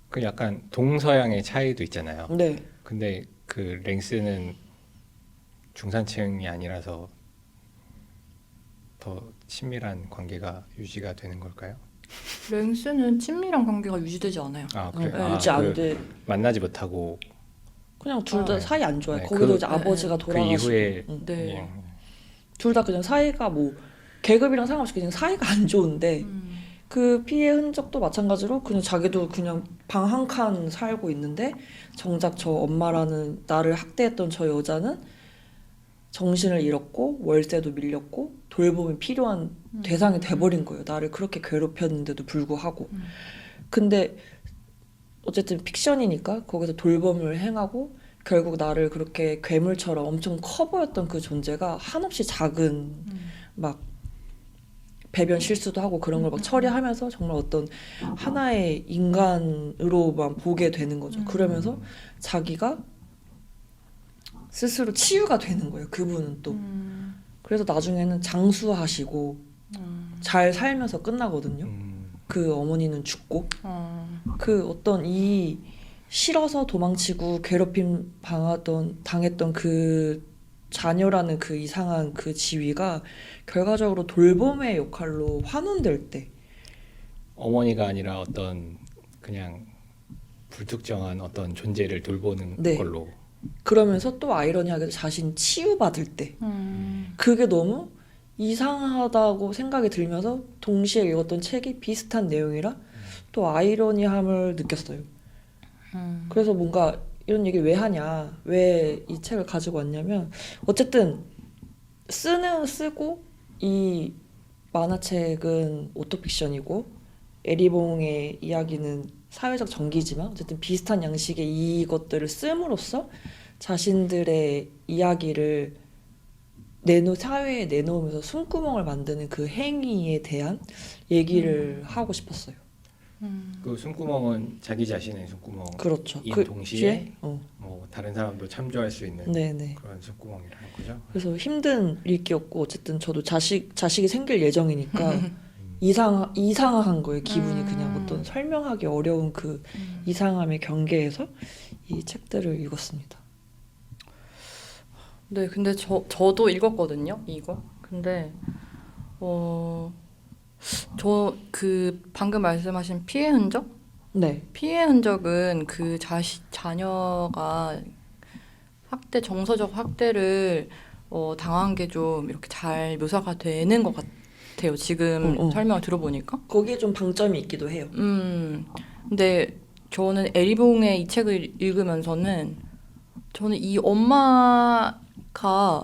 그 약간 동서양의 차이도 있잖아요. 네. 근데 그 랭스는 중산층이 아니라서 더 친밀한 관계가 유지가 되는 걸까요? 랭스는 친밀한 관계가 유지되지 않아요. 아 그래. 네, 유지 안 돼. 만나지 못하고 그냥 둘 다 네. 사이 안 좋아요. 네, 거기도 그- 이제 아버지가 그 돌아가시고. 이후에 네. 둘 다 그냥 사이가 뭐 계급이랑 상관없이 그냥 사이가 안 좋은데 그 피해 흔적도 마찬가지로 그냥 자기도 그냥 방 한 칸 살고 있는데 정작 저 엄마라는 나를 학대했던 저 여자는 정신을 잃었고 월세도 밀렸고 돌봄이 필요한 대상이 돼버린 거예요. 나를 그렇게 괴롭혔는데도 불구하고. 근데 어쨌든 픽션이니까 거기서 돌범을 행하고 결국 나를 그렇게 괴물처럼 엄청 커 보였던 그 존재가 한없이 작은 막 배변 실수도 하고 그런 걸 막 처리하면서 정말 어떤 하나의 인간으로만 보게 되는 거죠. 그러면서 자기가 스스로 치유가 되는 거예요. 그분은 또. 그래서 나중에는 장수하시고 잘 살면서 끝나거든요. 그 어머니는 죽고 그 어떤 이 싫어서 도망치고 괴롭힘 당했던 그 자녀라는 그 이상한 그 지위가 결과적으로 돌봄의 역할로 환원될 때 어머니가 아니라 어떤 그냥 불특정한 어떤 존재를 돌보는 네. 걸로. 그러면서 또 아이러니하게도 자신이 치유받을 때 그게 너무 이상하다고 생각이 들면서 동시에 읽었던 책이 비슷한 내용이라 또 아이러니함을 느꼈어요. 그래서 뭔가 이런 얘기 왜 하냐, 왜 이 책을 가지고 왔냐면 어쨌든 쓰고 이 만화책은 오토픽션이고 에리봉의 이야기는 사회적 전기지만 어쨌든 비슷한 양식의 이것들을 씀으로써 자신들의 이야기를 사회에 내놓으면서 숨구멍을 만드는 그 행위에 대한 얘기를 하고 싶었어요. 그 숨구멍은 자기 자신의 숨구멍. 그렇죠. 인 그 동시에 어. 뭐 다른 사람도 참조할 수 있는 네네. 그런 숨구멍이라는 거죠. 그래서 힘든 읽기였고 어쨌든 저도 자식이 생길 예정이니까 이상한 거예요. 기분이 그냥 어떤 설명하기 어려운 그 이상함의 경계에서 이 책들을 읽었습니다. 네, 근데 저도 읽었거든요, 이거. 근데 저 그 방금 말씀하신 피해 흔적? 네. 피해 흔적은 그 자녀가 정서적 학대를 당한 게 좀 이렇게 잘 묘사가 되는 것 같아요. 지금 설명을 들어보니까. 거기에 좀 방점이 있기도 해요. 근데 저는 에리봉의 이 책을 읽으면서는 저는 이 엄마가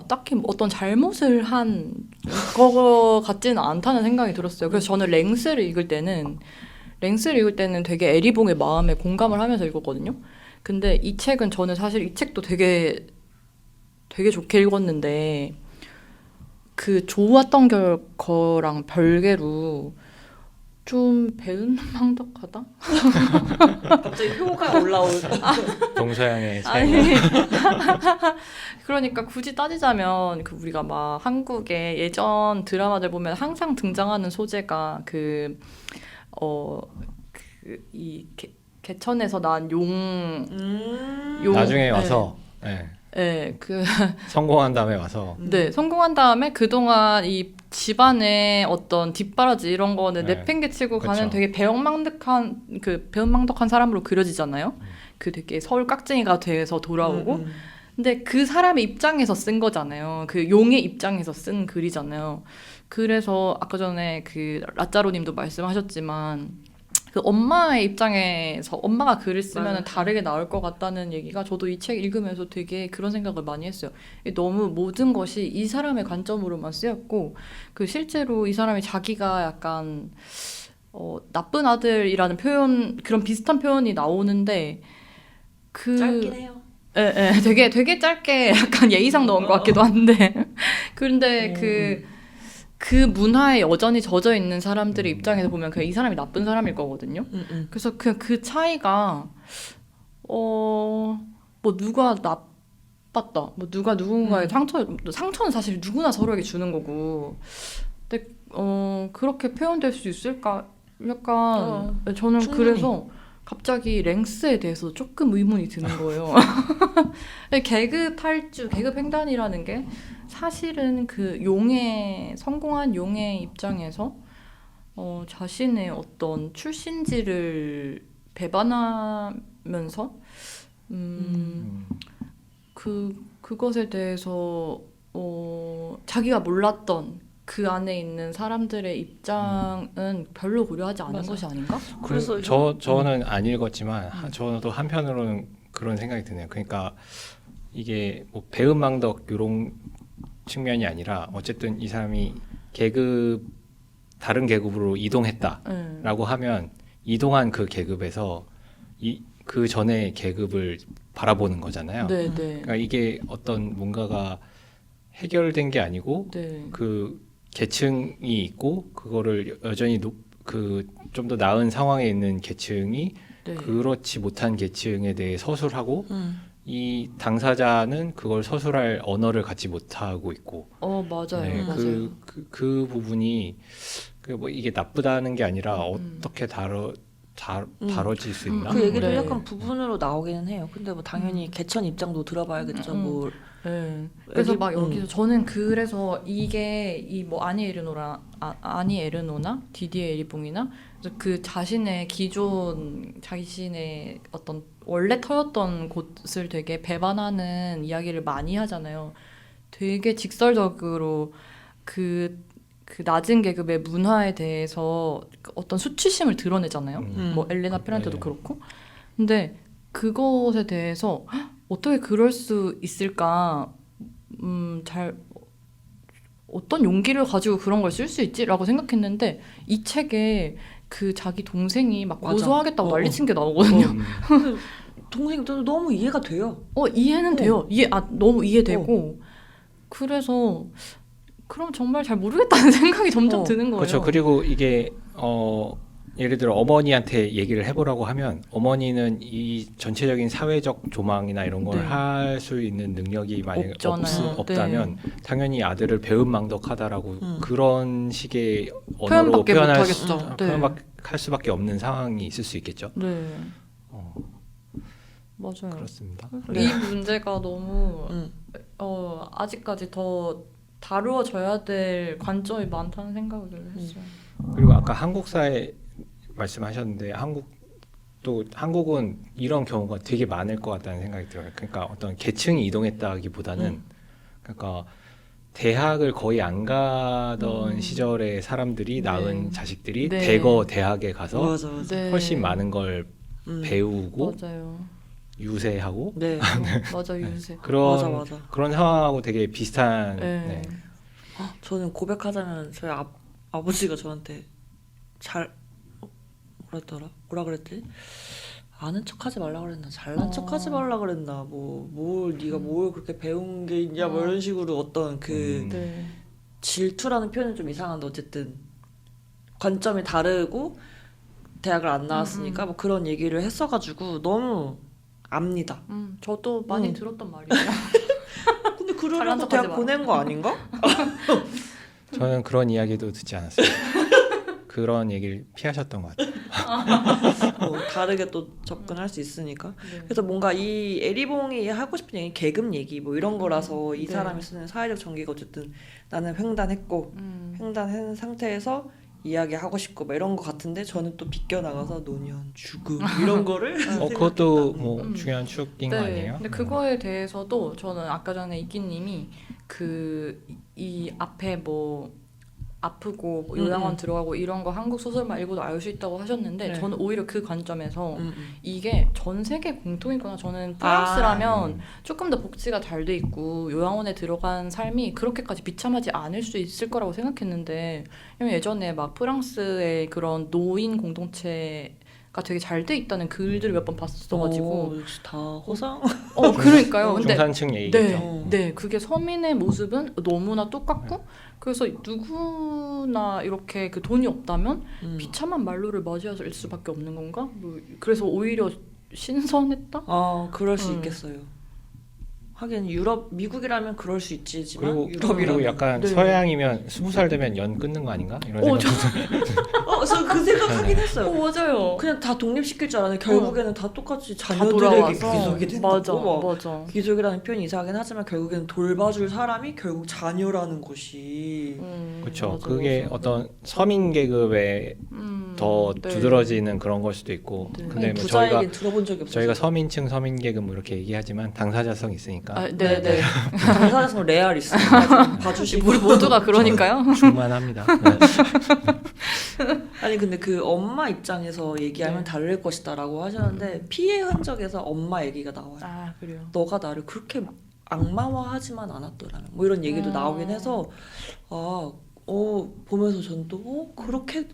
딱히 어떤 잘못을 한 거 같지는 않다는 생각이 들었어요. 그래서 저는 랭스를 읽을 때는 되게 에리봉의 마음에 공감을 하면서 읽었거든요. 근데 이 책은 저는 사실 이 책도 되게 좋게 읽었는데 그 좋았던 거랑 별개로 좀 배은망덕하다? 갑자기 효가 올라올. 동서양의 아니 차이. 그러니까 굳이 따지자면 그 우리가 막 한국의 예전 드라마들 보면 항상 등장하는 소재가 이 개천에서 난 용 나중에 네. 와서 네. 네, 성공한 다음에 와서 네, 성공한 다음에 그동안 이 집안의 어떤 뒷바라지 이런 거는 네. 내팽개치고 그쵸. 가는 되게 배은망덕한 사람으로 그려지잖아요. 그 되게 서울 깍쟁이가 돼서 돌아오고. 근데 그 사람의 입장에서 쓴 거잖아요. 그 용의 입장에서 쓴 글이잖아요. 그래서 아까 전에 그 라짜로님도 말씀하셨지만 그 엄마의 입장에서 엄마가 글을 쓰면 다르게 나올 것 같다는 얘기가 저도 이 책 읽으면서 되게 그런 생각을 많이 했어요. 너무 모든 것이 이 사람의 관점으로만 쓰였고 그 실제로 이 사람이 자기가 약간 나쁜 아들이라는 표현 그런 비슷한 표현이 나오는데 짧긴 해요. 예, 되게 짧게 약간 예의상 넣은 것 같기도 한데 그런데 그 문화에 여전히 젖어 있는 사람들의 입장에서 보면 그냥 이 사람이 나쁜 사람일 거거든요. 그래서 그 차이가 뭐 누가 나빴다, 뭐 누가 누군가의 상처는 사실 누구나 서로에게 주는 거고, 근데 그렇게 표현될 수 있을까? 약간 저는 충분히. 그래서 갑자기 랭스에 대해서 조금 의문이 드는 거예요. 계급 탈주, 계급 횡단이라는 게 사실은 그 성공한 용의 입장에서 자신의 어떤 출신지를 배반하면서 그것에 대해서 자기가 몰랐던 그 안에 있는 사람들의 입장은 별로 고려하지 않은 맞아. 것이 아닌가? 그래서 저는 안 읽었지만 저도 한편으로는 그런 생각이 드네요. 그러니까 이게 뭐 배은망덕 이런 측면이 아니라 어쨌든 이 사람이 다른 계급으로 이동했다라고 하면 이동한 그 계급에서 그 전에 계급을 바라보는 거잖아요. 네, 네. 그러니까 이게 어떤 뭔가가 해결된 게 아니고 네. 그 계층이 있고 그거를 여전히 그 좀 더 나은 상황에 있는 계층이 네. 그렇지 못한 계층에 대해 서술하고 음. 이 당사자는 그걸 서술할 언어를 갖지 못하고 있고 맞아요. 네, 맞아요. 그 부분이 뭐 이게 나쁘다는 게 아니라 음. 어떻게 다뤄질 수 있나? 그 얘기도 네. 약간 부분으로 나오기는 해요. 근데 뭐 당연히 개천 입장도 들어봐야겠죠. 뭐 네. 그래서 애기- 막 여기서 저는 그래서 이게 이 뭐 아니 에르노나 디디에 에리봉이나 그 자신의 자신의 어떤 원래 터였던 곳을 되게 배반하는 이야기를 많이 하잖아요. 되게 직설적으로 그 낮은 계급의 문화에 대해서 어떤 수치심을 드러내잖아요. 뭐 엘레나 페란테도 네. 그렇고. 근데 그것에 대해서 헉, 어떻게 그럴 수 있을까? 어떤 용기를 가지고 그런 걸 쓸 수 있지라고 생각했는데 이 책에 그 자기 동생이 막 맞아. 고소하겠다고 어, 난리친 게 나오거든요. 동생도 너무 이해가 돼요. 이해는 돼요. 너무 이해되고 그래서 그럼 정말 잘 모르겠다는 생각이 점점 드는 거예요. 그렇죠. 그리고 이게 예를 들어 어머니한테 얘기를 해보라고 하면 어머니는 이 전체적인 사회적 조망이나 이런 걸 네. 할 수 있는 능력이 만약에 없잖아요. 없다면 당연히 아들을 배은망덕하다라고 그런 식의 언어로 표현밖에 못하겠죠. 네. 표현할 수밖에 없는 상황이 있을 수 있겠죠. 네. 맞아요. 그렇습니다. 이 문제가 너무 음. 아직까지 더 다루어져야 될 관점이 많다는 생각을 했어요. 그리고 아까 한국 사회 말씀하셨는데 한국은 이런 경우가 되게 많을 것 같다는 생각이 들어요. 그러니까 어떤 계층이 이동했다기보다는 그러니까 대학을 거의 안 가던 시절의 사람들이 네. 낳은 자식들이 네. 대거 대학에 가서 맞아. 네. 훨씬 많은 걸 배우고 맞아요. 유세하고 네. 맞아 유세. 맞아. 그런 상황하고 되게 비슷한 네. 네. 저는 고백하자면 저희 아버지가 저한테 뭐라 그랬지? 아는 척하지 말라 그랬나? 잘난 척하지 말라 그랬나? 네가 뭘 그렇게 배운 게 있냐? 뭐 이런 식으로 어떤 네. 질투라는 표현은 좀 이상한데 어쨌든 관점이 다르고 대학을 안 나왔으니까 뭐 그런 얘기를 했어가지고 너무 압니다. 저도 많이 들었단 말이에요. 근데 잘난 그러려고 척하지 대학 마. 보낸 거 아닌가? 저는 그런 이야기도 듣지 않았어요. 그런 얘기를 피하셨던 것 같아요. 다르게 또 접근할 수 있으니까. 네. 그래서 뭔가 이 에리봉이 하고 싶은 얘기 계급 얘기 뭐 이런 거라서 이 네. 사람이 쓰는 사회적 전개가 어쨌든 나는 횡단했고 횡단한 상태에서 이야기하고 싶고 막 이런 거 같은데 저는 또 비껴나가서 노년 죽음 이런 거를 그것도 뭐 중요한 추억인 거 네. 아니에요? 근데 그거에 대해서도 저는 아까 전에 이끼님이 이 앞에 뭐 아프고 뭐 요양원 들어가고 이런 거 한국 소설만 읽어도 알 수 있다고 하셨는데 네. 저는 오히려 그 관점에서 이게 전 세계 공통이구나. 저는 프랑스라면 조금 더 복지가 잘 돼 있고 요양원에 들어간 삶이 그렇게까지 비참하지 않을 수 있을 거라고 생각했는데 왜냐면 예전에 막 프랑스의 그런 노인 공동체가 되게 잘 돼 있다는 글들을 몇 번 봤어가지고 역시 다 호상. 그러니까요. 근데 중산층 얘기겠죠. 네, 그게 서민의 모습은 너무나 똑같고 그래서 누구나 이렇게 그 돈이 없다면 비참한 말로를 맞이할 수밖에 없는 건가? 뭐 그래서 오히려 신선했다? 그럴 수 있겠어요. 하긴 미국이라면 그럴 수 있지만 그리고 유럽이라면 약간 네. 서양이면 20살 되면 연 끊는 거 아닌가? 이런 생각. 저 그 생각 하긴 했어요. 맞아요. 그냥 다 독립시킬 줄 알았는데 결국에는 다 똑같이 다 자녀들에게 돌아와서 귀속이 된다고. 맞아. 귀족이라는 표현이 이상하긴 하지만 결국에는 돌봐줄 사람이 결국 자녀라는 것이 그렇죠. 맞아, 그게 맞아. 어떤 서민 계급에 더 네. 두드러지는 그런 걸 수도 있고. 네. 근데 뭐 부자에겐 들어본 적이 없어요. 저희가 서민층 서민 계급 뭐 이렇게 얘기하지만 당사자성 있으니까 네네. 당사자성 레알 있어요. 봐주시고. 우리 모두가 그러니까요. 충만합니다. 아니 근데 그 엄마 입장에서 얘기하면 네. 다를 것이다라고 하셨는데 피해 흔적에서 엄마 얘기가 나와요. 그래요. 너가 나를 그렇게 악마화하지만 않았더라면 뭐 이런 얘기도 나오긴 해서 보면서 전 또 그렇게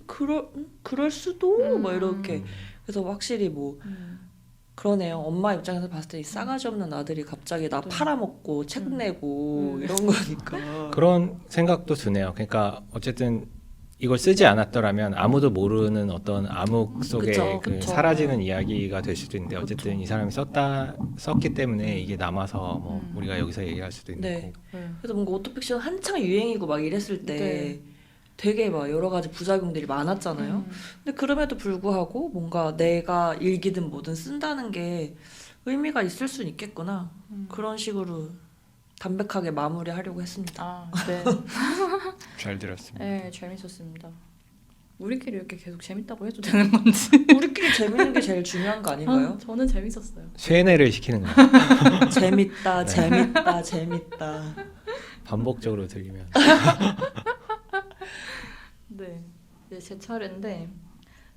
그럴 수도 막 이렇게 음. 그래서 확실히 뭐 그러네요. 엄마 입장에서 봤을 때 이 싸가지 없는 아들이 갑자기 나 네. 팔아먹고 책 내고 음. 이런 거니까. 그런 생각도 드네요. 그러니까 어쨌든 이걸 쓰지 않았더라면 아무도 모르는 어떤 암흑 속에 그쵸, 그 그쵸. 사라지는 이야기가 될 수도 있는데 어쨌든 그쵸. 이 사람이 썼기 때문에 이게 남아서 뭐 음. 우리가 여기서 얘기할 수도 있는 네. 거고. 그래서 뭔가 오토픽션 한창 유행이고 막 이랬을 때 네. 되게 막 여러 가지 부작용들이 많았잖아요. 음. 근데 그럼에도 불구하고 뭔가 내가 일기든 뭐든 쓴다는 게 의미가 있을 수는 있겠구나. 그런 식으로 담백하게 마무리하려고 했습니다. 아, 네. 잘 들었습니다. 네, 재밌었습니다. 우리끼리 이렇게 계속 재밌다고 해도 되는 건지. 우리끼리 재밌는 게 제일 중요한 거 아닌가요? 저는 재밌었어요. 쇠뇌를 시키는 거예요. 재밌다, 재밌다, 재밌다. 반복적으로 들리면. 네, 이제 제 차례인데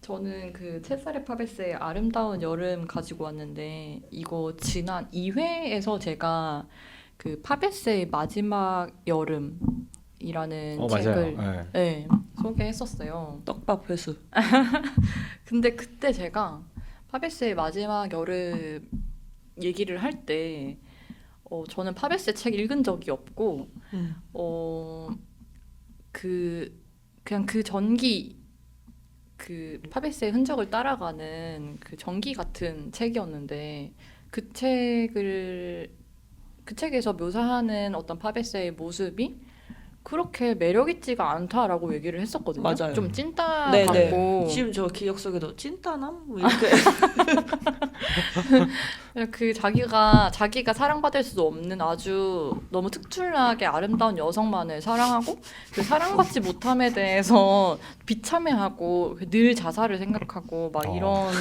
저는 그 채사레 파베스의 아름다운 여름 가지고 왔는데 이거 지난 2회에서 제가 그 파베스의 마지막 여름이라는 맞아요. 책을 네. 네, 소개했었어요. 떡밥 회수. 근데 그때 제가 파베스의 마지막 여름 얘기를 할 때 저는 파베스 책 읽은 적이 없고 그냥 그 전기 그 파베스의 흔적을 따라가는 그 전기 같은 책이었는데 그 책에서 묘사하는 어떤 파베스의 모습이 그렇게 매력 있지가 않다라고 얘기를 했었거든요. 맞아요. 좀 찐따 네, 같고 지금 저 기억 속에도 찐따남? 뭐 이렇게. 그 자기가 사랑받을 수 없는 아주 너무 특출나게 아름다운 여성만을 사랑하고 그 사랑받지 못함에 대해서 비참해하고 늘 자살을 생각하고 막 이런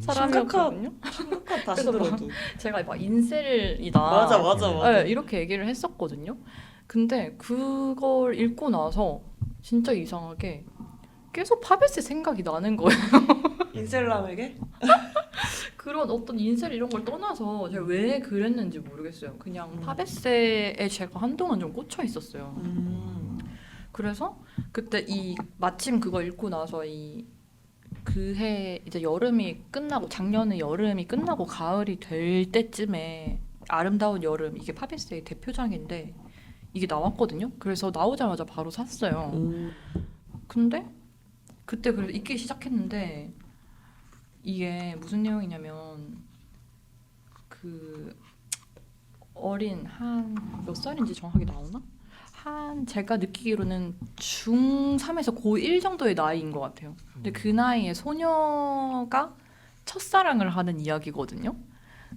사람이었거든요. 심각한 다시 그래서 막 들어도. 제가 막 인셀이다. 맞아. 네, 이렇게 얘기를 했었거든요. 근데 그걸 읽고 나서 진짜 이상하게 계속 파베스 생각이 나는 거예요. 인셀람에게? 그런 어떤 인셀 이런 걸 떠나서 제가 왜 그랬는지 모르겠어요. 그냥 파베스에 제가 한동안 좀 꽂혀 있었어요. 그래서 그때 마침 그거 읽고 나서 그해 이제 여름이 끝나고 작년에 여름이 끝나고 가을이 될 때쯤에 아름다운 여름 이게 파베스의 대표작인데 이게 나왔거든요. 그래서 나오자마자 바로 샀어요. 근데 그때 그래서 읽기 시작했는데 이게 무슨 내용이냐면 그 어린 한 몇 살인지 정확하게 나오나? 제가 느끼기로는 중3에서 고1 정도의 나이인 것 같아요. 근데 그 나이에 소녀가 첫사랑을 하는 이야기거든요.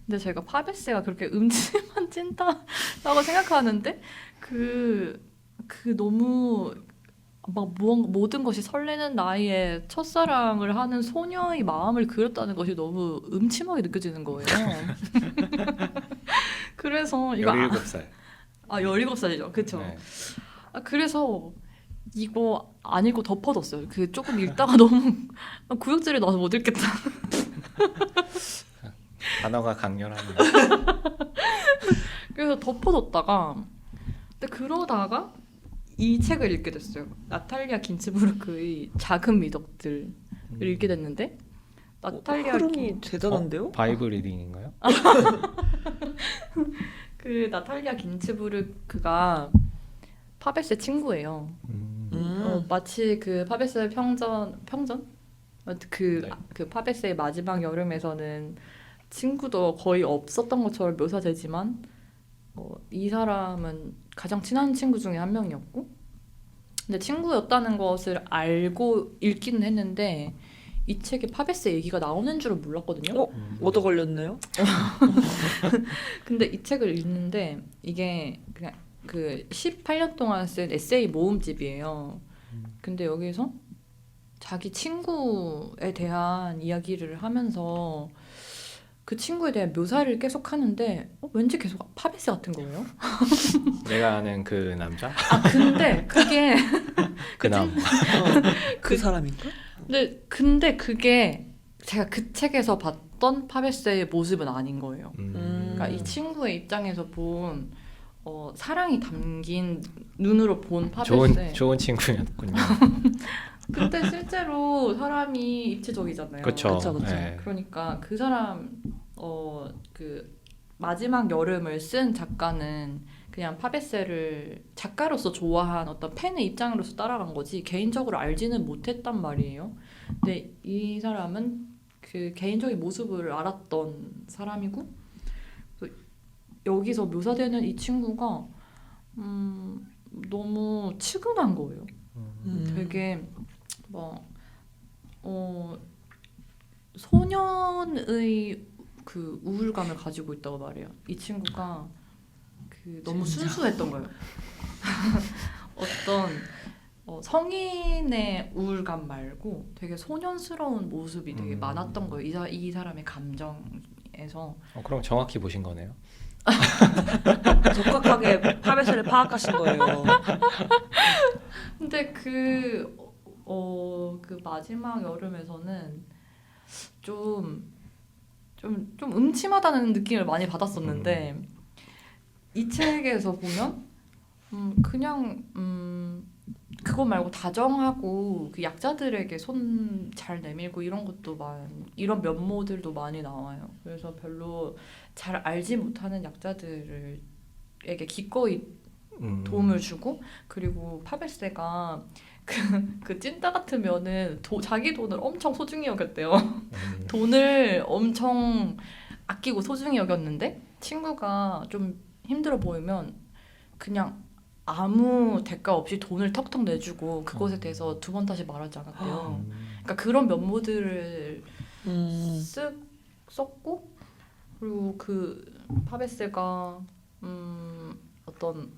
근데 제가 파베스가 그렇게 음침한 찐따라고 생각하는데 그 너무 막 모든 것이 설레는 나이에 첫사랑을 하는 소녀의 마음을 그렸다는 것이 너무 음침하게 느껴지는 거예요. 그래서 이거 17살. 17살이죠. 그쵸. 네. 그래서 이거 안 읽고 덮어뒀어요. 그 조금 읽다가 너무 구역질이 나서 못 읽겠다. 단어가 강렬하네. 그래서 덮어뒀다가 근데 그러다가 이 책을 읽게 됐어요. 나탈리아 긴츠부르크의 작은 미덕들을 읽게 됐는데 나탈리아 흐름이 대단한데요? 바이블 리딩인가요? 그 나탈리아 긴츠부르크가 파베스의 친구예요. 마치 그 파베스의 평전 그 파베스의 마지막 여름에서는 친구도 거의 없었던 것처럼 묘사되지만 이 사람은 가장 친한 친구 중에 한 명이었고 근데 친구였다는 것을 알고 읽기는 했는데 이 책에 파베스 얘기가 나오는 줄은 몰랐거든요. 얻어 걸렸네요. 근데 이 책을 읽는데 이게 그냥 그 18년 동안 쓴 에세이 모음집이에요. 근데 여기서 자기 친구에 대한 이야기를 하면서 그 친구에 대한 묘사를 계속 하는데 왠지 계속 파베스 같은 거예요. 내가 아는 그 남자? 근데 그게 그 남. 그 사람인가? 근데 그게 제가 그 책에서 봤던 파베스의 모습은 아닌 거예요. 그러니까 이 친구의 입장에서 본 사랑이 담긴 눈으로 본 파베스에 좋은 친구였군요. 근데 실제로 사람이 입체적이잖아요. 그쵸. 그쵸. 네. 그러니까 그 사람 그 마지막 여름을 쓴 작가는 그냥 파베세를 작가로서 좋아한 어떤 팬의 입장으로서 따라간 거지 개인적으로 알지는 못했단 말이에요. 근데 이 사람은 그 개인적인 모습을 알았던 사람이고 여기서 묘사되는 이 친구가 너무 측은한 거예요. 되게 소년의 그 우울감을 가지고 있다고 말해요. 이 친구가 그 너무 순수했던 거예요. 어떤 성인의 우울감 말고 되게 소년스러운 모습이 되게 많았던 거예요. 이 사람의 감정에서. 그럼 정확히 보신 거네요. 적확하게 파베스를 파악하신 거예요. 근데 그 마지막 여름에서는 좀 음침하다는 느낌을 많이 받았었는데 이 책에서 보면 그냥 그거 말고 다정하고 그 약자들에게 손 잘 내밀고 이런 것도 이런 면모들도 많이 나와요. 그래서 별로 잘 알지 못하는 약자들에게 기꺼이 도움을 주고 그리고 파베세가 그 찐따 같으면은 자기 돈을 엄청 소중히 여겼대요. 돈을 엄청 아끼고 소중히 여겼는데 친구가 좀 힘들어 보이면 그냥 아무 대가 없이 돈을 턱턱 내주고 그것에 대해서 두 번 다시 말하지 않았대요. 그러니까 그런 면모들을 쓱 썼고 그리고 그 파베세가 어떤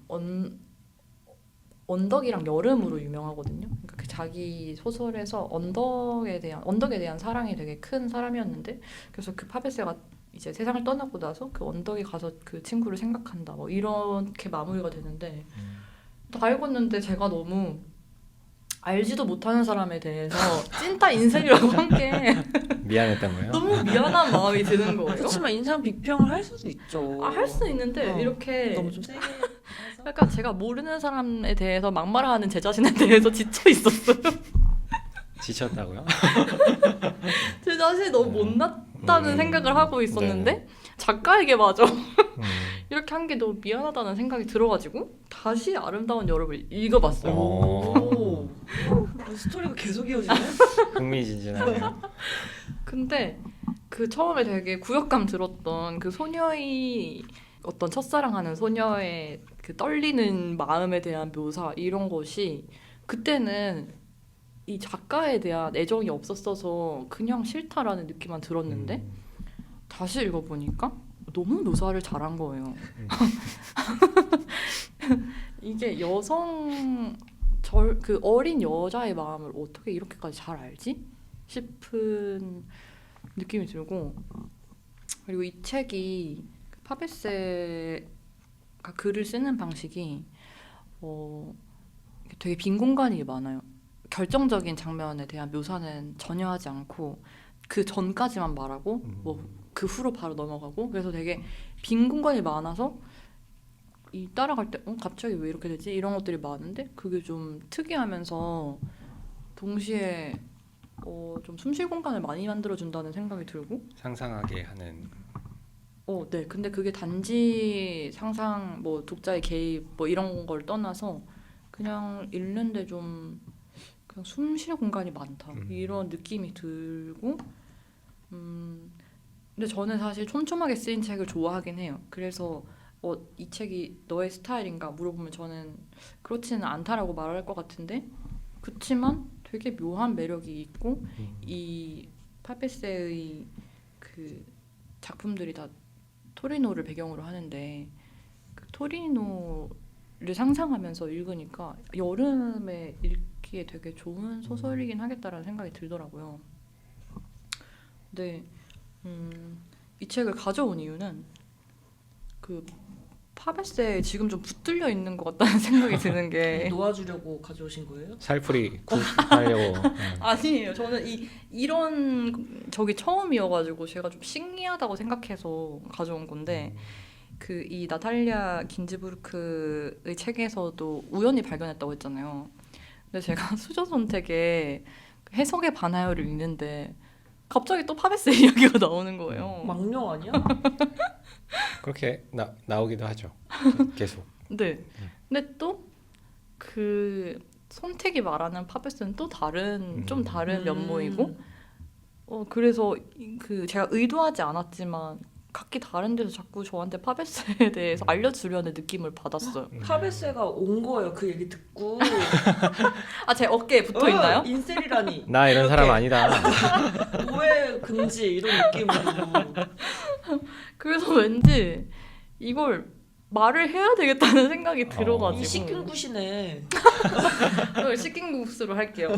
언덕이랑 여름으로 유명하거든요. 그러니까 그 자기 소설에서 언덕에 대한 사랑이 되게 큰 사람이었는데 그래서 그 파베세가 이제 세상을 떠나고 나서 그 언덕에 가서 그 친구를 생각한다. 뭐 이렇게 마무리가 되는데 다 읽었는데 제가 너무 알지도 못하는 사람에 대해서 찐따 인생이라고 한 게 미안했던 거예요? 너무 미안한 마음이 드는 거예요. 그렇지만 인상 비평을 할 수도 있죠. 할 수 있는데 이렇게 너무 좀 세게. 약간 제가 모르는 사람에 대해서 막말하는 제 자신에 대해서 지쳐 있었어요. 지쳤다고요? 제 자신이 너무 못났다는 생각을 하고 있었는데 네. 작가에게 마저 이렇게 한 게 너무 미안하다는 생각이 들어가지고 다시 아름다운 여름을 읽어봤어요. 오. 스토리가 계속 이어지네. 흥미진진하네요. 근데 그 처음에 되게 구역감 들었던 그 소녀의 어떤 첫사랑하는 소녀의 그 떨리는 마음에 대한 묘사 이런 것이 그때는 이 작가에 대한 애정이 없었어서 그냥 싫다라는 느낌만 들었는데 다시 읽어보니까 너무 묘사를 잘한 거예요. 이게 그 어린 여자의 마음을 어떻게 이렇게까지 잘 알지? 싶은 느낌이 들고 그리고 이 책이 파베세가 글을 쓰는 방식이 되게 빈 공간이 많아요. 결정적인 장면에 대한 묘사는 전혀 하지 않고 그 전까지만 말하고 뭐 그 후로 바로 넘어가고 그래서 되게 빈 공간이 많아서 이 따라갈 때 갑자기 왜 이렇게 되지? 이런 것들이 많은데 그게 좀 특이하면서 동시에 좀 숨쉴 공간을 많이 만들어준다는 생각이 들고 상상하게 하는. 네. 근데 그게 단지 상상, 뭐 독자의 개입, 뭐 이런 걸 떠나서 그냥 읽는데 좀 그냥 숨쉴 공간이 많다 이런 느낌이 들고, 근데 저는 사실 촘촘하게 쓰인 책을 좋아하긴 해요. 그래서 이 책이 너의 스타일인가 물어보면 저는 그렇지는 않다라고 말할 것 같은데, 그렇지만 되게 묘한 매력이 있고 이 파페세의 그 작품들이 다 토리노를 배경으로 하는데 그 토리노를 상상하면서 읽으니까 여름에 읽기에 되게 좋은 소설이긴 하겠다라는 생각이 들더라고요. 근데 이 책을 가져온 이유는 그 파베세에 지금 좀 붙들려 있는 것 같다는 생각이 드는 게 놓아주려고 가져오신 거예요? 살풀이 구하려고. 아니에요. 저는 이런 적이 처음이어가지고 제가 좀 신기하다고 생각해서 가져온 건데, 그 이 나탈리아 긴즈부르크의 책에서도 우연히 발견했다고 했잖아요. 근데 제가 수저 선택의 해석의 반하여를 읽는데 갑자기 또 파베스 이야기가 나오는 거예요. 망령 아니야? 그렇게 나오기도 하죠. 계속. 네. 근데 또 그 손택이 말하는 파베스는 또 다른 좀 다른 면모이고 그래서 그 제가 의도하지 않았지만 각기 다른 데서 자꾸 저한테 파베스에 대해서 알려주려는 느낌을 받았어요. 파베스가 온 거예요. 그 얘기 듣고. 아, 제 어깨에 붙어 있나요? 인셀이라니. 나 이런 사람 이렇게. 아니다. 오해 금지 이런 느낌으로. 그래서 왠지 이걸 말을 해야 되겠다는 생각이 들어가지고 이 시킨 굿이네. 그걸 시킨 국수로 할게요.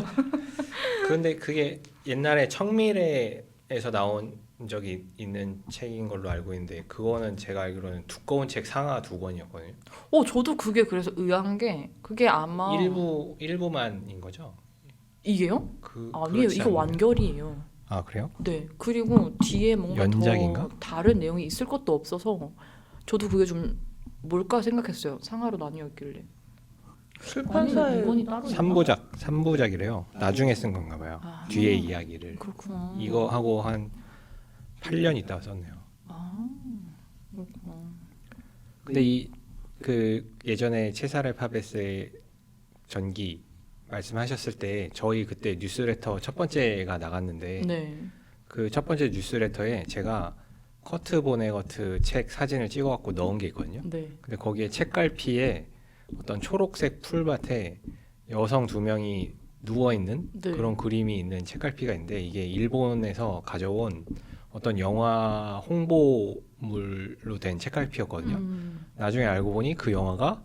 그런데 그게 옛날에 청미래에서 나온 적이 있는 책인 걸로 알고 있는데 그거는 제가 알기로는 두꺼운 책 상하 2권이었거든요. 저도 그게 그래서 의아한 게 그게 아마 일부만인 거죠? 이게요? 아니에요. 그렇지 이거 않나요? 완결이에요. 아 그래요? 네. 그리고 뒤에 뭔가 연작인가? 더 다른 내용이 있을 것도 없어서 저도 그게 좀 뭘까 생각했어요. 상하로 나뉘어 있길래. 출판사에 2권이 따로 있나? 3부작이래요. 나중에 쓴 건가 봐요. 아. 뒤에 이야기를. 그렇구나. 이거 하고 한 8년 있다가 썼네요. 아, 그렇구나. 근데 그 예전에 체사레 파베스의 전기 말씀하셨을 때 저희 그때 뉴스레터 첫 번째가 나갔는데 네. 그 첫 번째 뉴스레터에 제가 커트 보네거트 책 사진을 찍어갖고 넣은 게 있거든요. 네. 근데 거기에 책갈피에 어떤 초록색 풀밭에 여성 2명이 누워 있는 네. 그런 그림이 있는 책갈피가 있는데 이게 일본에서 가져온 어떤 영화 홍보물로 된 책갈피였거든요. 나중에 알고 보니 그 영화가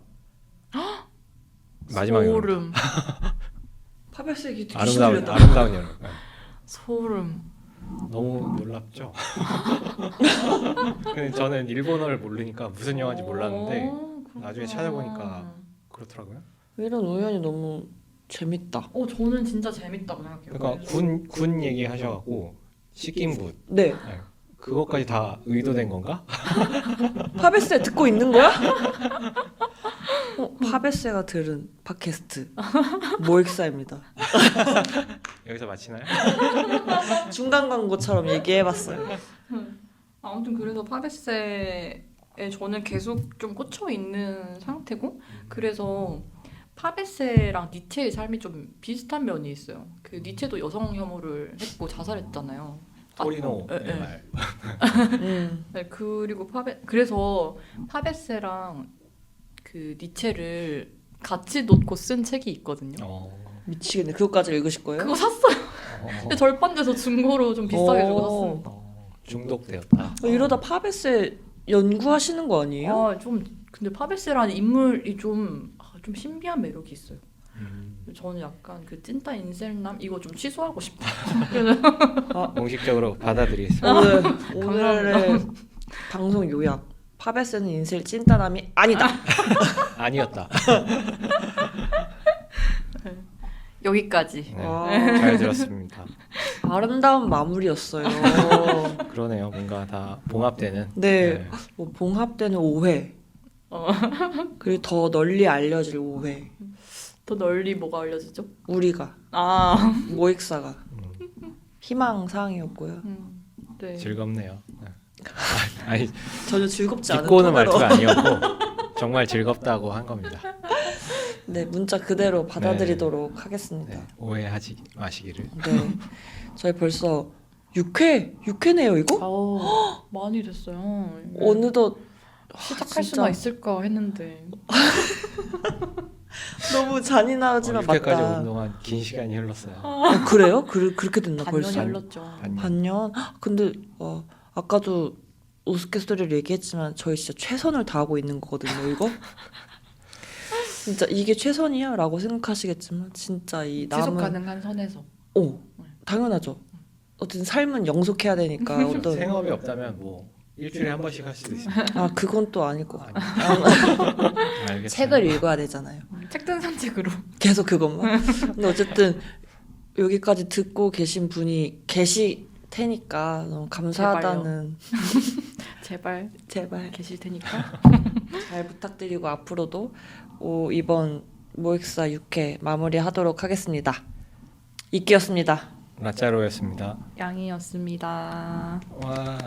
마지막 영화. 소름. 파베스의 귀 아름다운 영화. 소름. 너무 놀랍죠. 근데 저는 일본어를 모르니까 무슨 영화인지 몰랐는데 그렇구나. 나중에 찾아보니까 그렇더라고요. 이런 우연이 너무 재밌다. 저는 진짜 재밌다고 생각해요. 그러니까 군 얘기하셔갖고 식김굿 네. 그것까지 다 의도된 건가? 파베스에 듣고 있는 거야? 파베스가 들은 팟캐스트 모익사입니다. 여기서 마치나요? 중간 광고처럼 얘기해봤어요. 아무튼 그래서 파베스에 저는 계속 좀 꽂혀 있는 상태고 그래서 파베스랑 니체의 삶이 좀 비슷한 면이 있어요. 그 니체도 여성 혐오를 했고 자살했잖아요. 토리노 네. 말. 네, 그리고 그래서 파베스랑 그 니체를 같이 놓고 쓴 책이 있거든요. 미치겠네. 그거까지 읽으실 거예요? 그거 샀어요. 근데 절반돼서 중고로 좀 비싸게 주고 샀습니다. 중독되었다. 이러다 파베스 연구하시는 거 아니에요? 좀 근데 파베스라는 인물이 좀 신비한 매력이 있어요. 저는 약간 그 찐따 인셀남 이거 좀 취소하고 싶다. 공식적으로 받아들이겠습니다. 오늘의 방송 요약. 파베스는 인셀 찐따남이 아니다. 아니었다. 여기까지. 네, 잘 들었습니다. 아름다운 마무리였어요. 그러네요. 뭔가 다 봉합되는. 네. 뭐 봉합되는 오해. 그리고 더 널리 알려질 오해. 더 널리 뭐가 알려지죠? 우리가 모익사가 희망사항이었고요. 네. 즐겁네요. 아니 전혀 즐겁지 않은 비꼬는 톤으로. 말투가 아니었고 정말 즐겁다고 한 겁니다. 네, 문자 그대로 받아들이도록 하겠습니다. 네, 오해하지 마시기를. 네, 저희 벌써 6회네요 이거? 많이 됐어요. 어느덧 시작할 진짜 수가 있을까 했는데 너무 잔인하지만 이렇게까지 맞다. 운동한 긴 시간이 흘렀어요. 그래요? 그렇게 됐나 반년이 벌써? 흘렀죠. 반년? 근데 아까도 우스갯소리를 얘기했지만 저희 진짜 최선을 다하고 있는 거거든요 이거. 진짜 이게 최선이야? 라고 생각하시겠지만 진짜 이 지속 남은 가능한 선에서. 당연하죠. 어쨌든 삶은 영속해야 되니까 어떤 생업이 없다면 뭐 일주일에 한 번씩 할 수도 있습니다. 그건 또 아닐 것 같아요. 알겠습니다. 책을 읽어야 되잖아요. 책등 산책으로. 계속 그것만. 근데 어쨌든 여기까지 듣고 계신 분이 계실 테니까 너무 감사하다는 제발 제발 계실 테니까. 잘 부탁드리고 앞으로도 이번 모익사 6회 마무리하도록 하겠습니다. 이끼였습니다. 라짜로였습니다. 양이었습니다. 와.